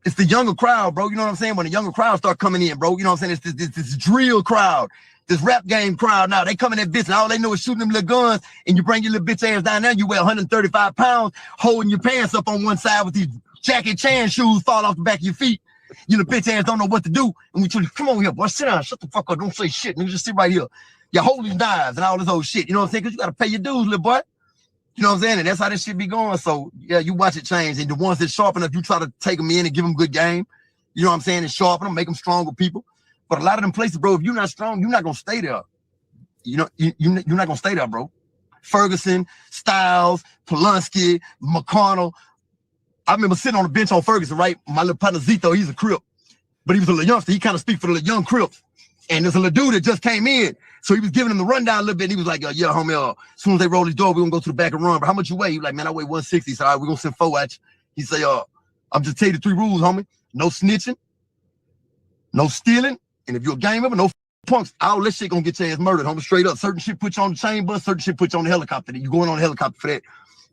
it's the younger crowd, bro. You know what I'm saying? When the younger crowd start coming in, bro, you know what I'm saying? It's this drill crowd, this rap game crowd. Now they come in that bitch and all they know is shooting them little guns, and you bring your little bitch ass down there. You weigh 135 pounds, holding your pants up on one side with these Jackie Chan shoes fall off the back of your feet. You know, bitch ass don't know what to do. And we tell you, come on here, boy, sit down, shut the fuck up, don't say shit. Nigga, just sit right here. You hold these knives and all this old shit. You know what I'm saying? Because you got to pay your dues, little boy. You know what I'm saying? And that's how this shit be going. So, yeah, you watch it change. And the ones that sharpen up, you try to take them in and give them good game. You know what I'm saying? And sharpen them, make them stronger people. But a lot of them places, bro, if you're not strong, you're not going to stay there. You know, you're not going to stay there, bro. Ferguson, Styles, Polanski, McConnell. I remember sitting on the bench on Ferguson, right? My little partner Zito, he's a Crip. But he was a little youngster. He kind of speak for the little young Crips. And there's a little dude that just came in. So he was giving him the rundown a little bit. And he was like, yeah, homie, as soon as they roll his door, we're going to go to the back and run. But how much you weigh? He was like, man, I weigh 160. He said, all right, we're going to send 4 at you. He said, I'm just telling you the 3 rules, homie. No snitching, no stealing. And if you're a gang member, no punks. All this shit going to get your ass murdered, homie, straight up. Certain shit put you on the chain bus, certain shit put you on the helicopter. You going on the helicopter for that.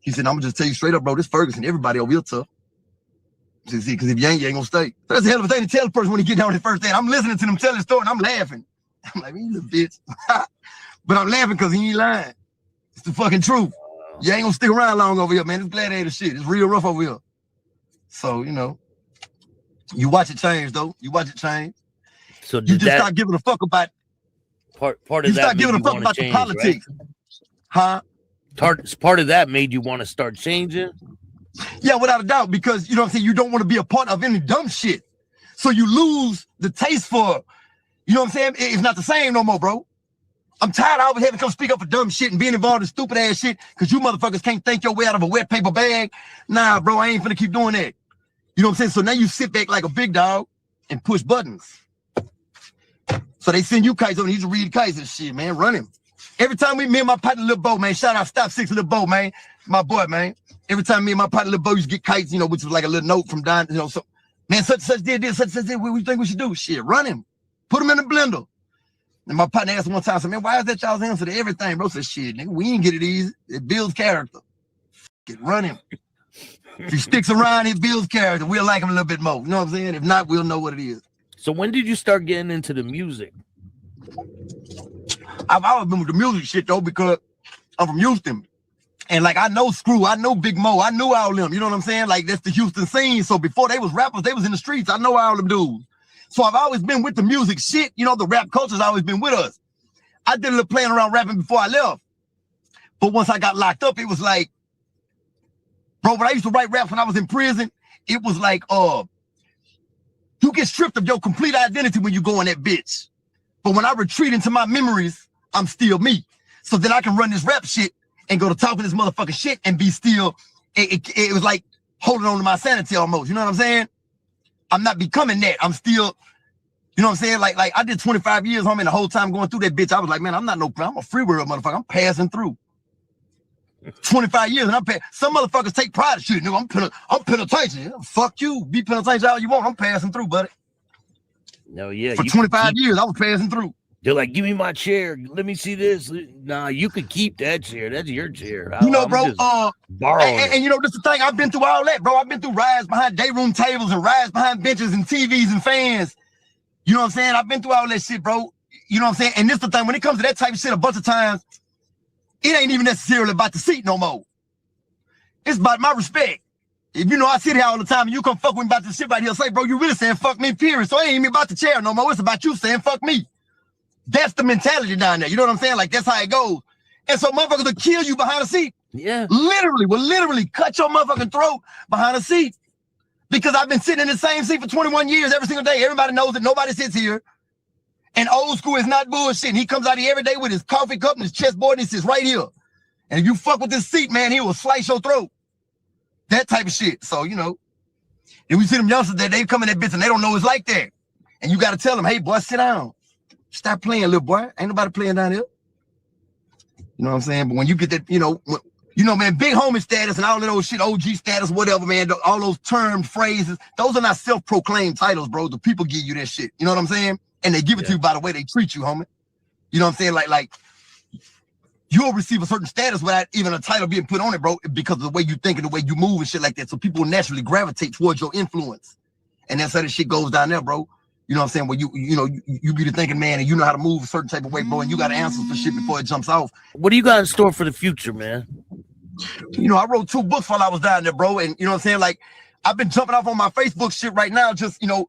He said, I'm going to just tell you straight up, bro, this Ferguson, everybody over here tough. Because if you ain't going to stay. That's a hell of a thing to tell the person when he get down the first day. I'm listening to them tell the story and I'm laughing. I'm like, you little bitch. But I'm laughing because he ain't lying. It's the fucking truth. You ain't gonna stick around long over here, man. It's gladiator shit. It's real rough over here. So, you know, you watch it change, though. You watch it change. So you just start giving a fuck about part of you that. Start giving a fuck about the politics. Right? Huh? Part of that made you want to start changing? Yeah, without a doubt, because you know what I'm saying, you don't want to be a part of any dumb shit. So you lose the taste for, you know what I'm saying? It's not the same no more, bro. I'm tired of always having to come speak up for dumb shit and being involved in stupid ass shit because you motherfuckers can't think your way out of a wet paper bag. Nah, bro, I ain't finna keep doing that. You know what I'm saying? So now you sit back like a big dog and push buttons. So they send you kites on, you just read kites and shit, man. Run him. Every time me and my partner Lil Bo, man, shout out Stop 6 Lil Bo, man. My boy, man. Every time me and my partner Lil Bo used to get kites, you know, which was like a little note from Don, you know, so man, such did this, such did, what we think we should do? Shit, run him. Put him in the blender. And my partner asked one time, I said, man, why is that y'all's answer to everything? Bro said, shit, nigga, we ain't get it easy. It builds character. Run him. If he sticks around, it builds character. We'll like him a little bit more. You know what I'm saying? If not, we'll know what it is. So when did you start getting into the music? I've always been with the music shit, though, because I'm from Houston. And, like, I know Screw, I know Big Mo, I knew all them. You know what I'm saying? Like, that's the Houston scene. So before they was rappers, they was in the streets. I know all them dudes. So I've always been with the music shit. You know, the rap culture's always been with us. I did a little playing around rapping before I left. But once I got locked up, it was like, bro, when I used to write raps when I was in prison, it was like, you get stripped of your complete identity when you go in that bitch. But when I retreat into my memories, I'm still me. So then I can run this rap shit and go to talking this motherfucking shit and be still, it was like holding on to my sanity almost. You know what I'm saying? I'm not becoming that. I'm still, you know what I'm saying? Like I did 25 years, homie, and the whole time going through that bitch, I was like, man, I'm a free world motherfucker. I'm passing through. 25 years and some motherfuckers take pride in shit. Nigga, I'm penitentiary. Fuck you. Be penitentiary all you want. I'm passing through, buddy. No, yeah. For 25 years, I was passing through. They're like, give me my chair. Let me see this. Nah, you could keep that chair. That's your chair. You know, bro, and you know, this is the thing. I've been through all that, bro. I've been through rides behind day room tables and rides behind benches and TVs and fans. You know what I'm saying? I've been through all that shit, bro. You know what I'm saying? And this is the thing. When it comes to that type of shit, a bunch of times, it ain't even necessarily about the seat no more. It's about my respect. If you know I sit here all the time and you come fuck with me about this shit right here, say, bro, you really saying fuck me, period. So it ain't even about the chair no more. It's about you saying fuck me. That's the mentality down there. You know what I'm saying? Like, that's how it goes. And so motherfuckers will kill you behind a seat. Yeah. Literally cut your motherfucking throat behind a seat. Because I've been sitting in the same seat for 21 years every single day. Everybody knows that nobody sits here. And old school is not bullshit. He comes out here every day with his coffee cup and his chessboard and he sits right here. And if you fuck with this seat, man, he will slice your throat. That type of shit. So, you know, and we see them youngsters that they come in that bitch and they don't know it's like that. And you got to tell them, hey, boy, sit down. Stop playing, little boy. Ain't nobody playing down here. You know what I'm saying? But when you get that, you know, man, big homie status and all that old shit, OG status, whatever, man, all those termed phrases, those are not self-proclaimed titles, bro. The people give you that shit. You know what I'm saying? And they give it to you by the way they treat you, homie. You know what I'm saying? Like you'll receive a certain status without even a title being put on it, bro, because of the way you think and the way you move and shit like that. So people will naturally gravitate towards your influence. And that's how the shit goes down there, bro. You know what I'm saying? Well, you be the thinking man and you know how to move a certain type of way, bro, and you got answers for shit before it jumps off. What do you got in store for the future, man? You know, I wrote 2 books while I was down there, bro. And you know what I'm saying? Like, I've been jumping off on my Facebook shit right now. Just, you know,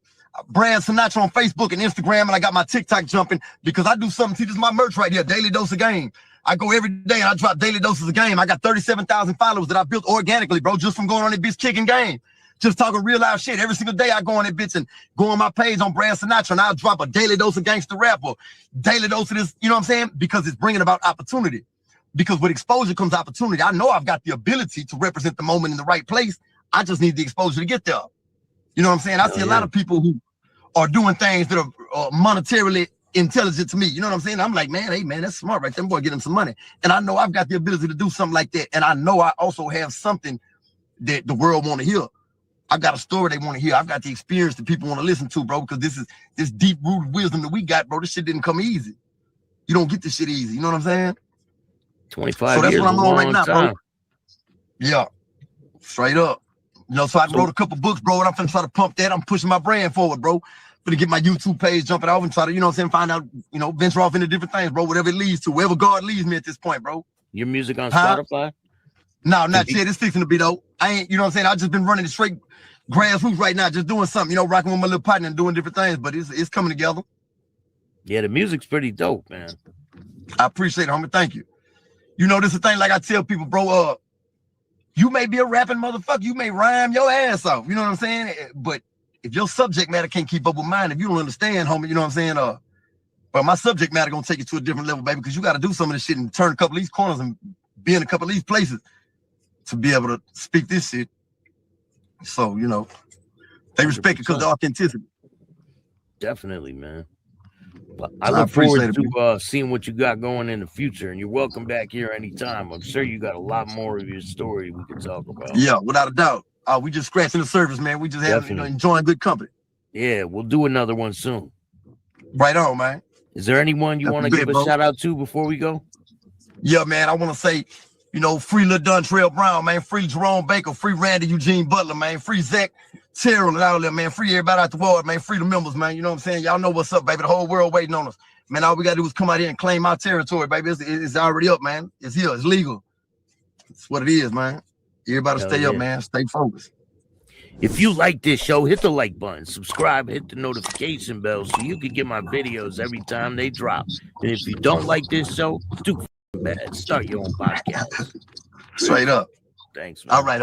Brand Sinatra on Facebook and Instagram, and I got my TikTok jumping because I do something. See, this is my merch right here, Daily Dose of Game. I go every day and I drop daily doses of game. I got 37,000 followers that I built organically, bro, just from going on that bitch kicking game. Just talking real life shit. Every single day I go on that bitch and go on my page on Brand Sinatra and I'll drop a daily dose of gangster rap or daily dose of this, you know what I'm saying? Because it's bringing about opportunity. Because with exposure comes opportunity. I know I've got the ability to represent the moment in the right place. I just need the exposure to get there. You know what I'm saying? I see a lot of people who are doing things that are monetarily intelligent to me. You know what I'm saying? I'm like, man, hey, man, that's smart right there. Boy, get him some money. And I know I've got the ability to do something like that. And I know I also have something that the world want to hear. I've got a story they want to hear. I've got the experience that people want to listen to, bro, because this deep-rooted wisdom that we got, bro. This shit didn't come easy. You don't get this shit easy. You know what I'm saying? 25 so that's years, what I'm on right now, time. bro. Yeah, straight up. You know, so I wrote a couple books, bro, and I'm finna try to pump that. I'm pushing my brand forward, bro. Finna get my YouTube page jumping off and try to, you know what I'm saying, find out, you know, venture off into different things, bro, whatever it leads to, wherever God leads me at this point, bro. Your music on Spotify? No, not yet. It's fixing to be, though. I ain't, you know what I'm saying, I just been running straight grassroots right now, just doing something, you know, rocking with my little partner and doing different things, but it's coming together. Yeah, the music's pretty dope, man. I appreciate it, homie. Thank you. You know, this is the thing, like I tell people, bro, you may be a rapping motherfucker, you may rhyme your ass off, you know what I'm saying? But if your subject matter can't keep up with mine, if you don't understand, homie, you know what I'm saying? But my subject matter gonna take you to a different level, baby, because you got to do some of this shit and turn a couple of these corners and be in a couple of these places to be able to speak this shit. So, you know, they respect it because of the authenticity. Definitely, man. But I look forward to seeing what you got going in the future, and you're welcome back here anytime. I'm sure you got a lot more of your story we can talk about. Yeah, without a doubt. We just scratching the surface, man. We just having, you know, enjoying good company. Yeah, we'll do another one soon. Right on, man. Is there anyone you want to give a shout out to before we go? Yeah, man. I want to say, you know, free Lil Dontrell Brown, man. Free Jerome Baker. Free Randy Eugene Butler, man. Free Zach Terrell and all that, man. Free everybody out the world, man. Free the members, man. You know what I'm saying? Y'all know what's up, baby. The whole world waiting on us. Man, all we got to do is come out here and claim our territory, baby. It's already up, man. It's here. It's legal. It's what it is, man. Everybody stay up, man. Stay focused. If you like this show, hit the like button, subscribe, hit the notification bell so you can get my videos every time they drop. And if you don't like this show, it's too bad. Start your own podcast. Straight up. Thanks, man. All right,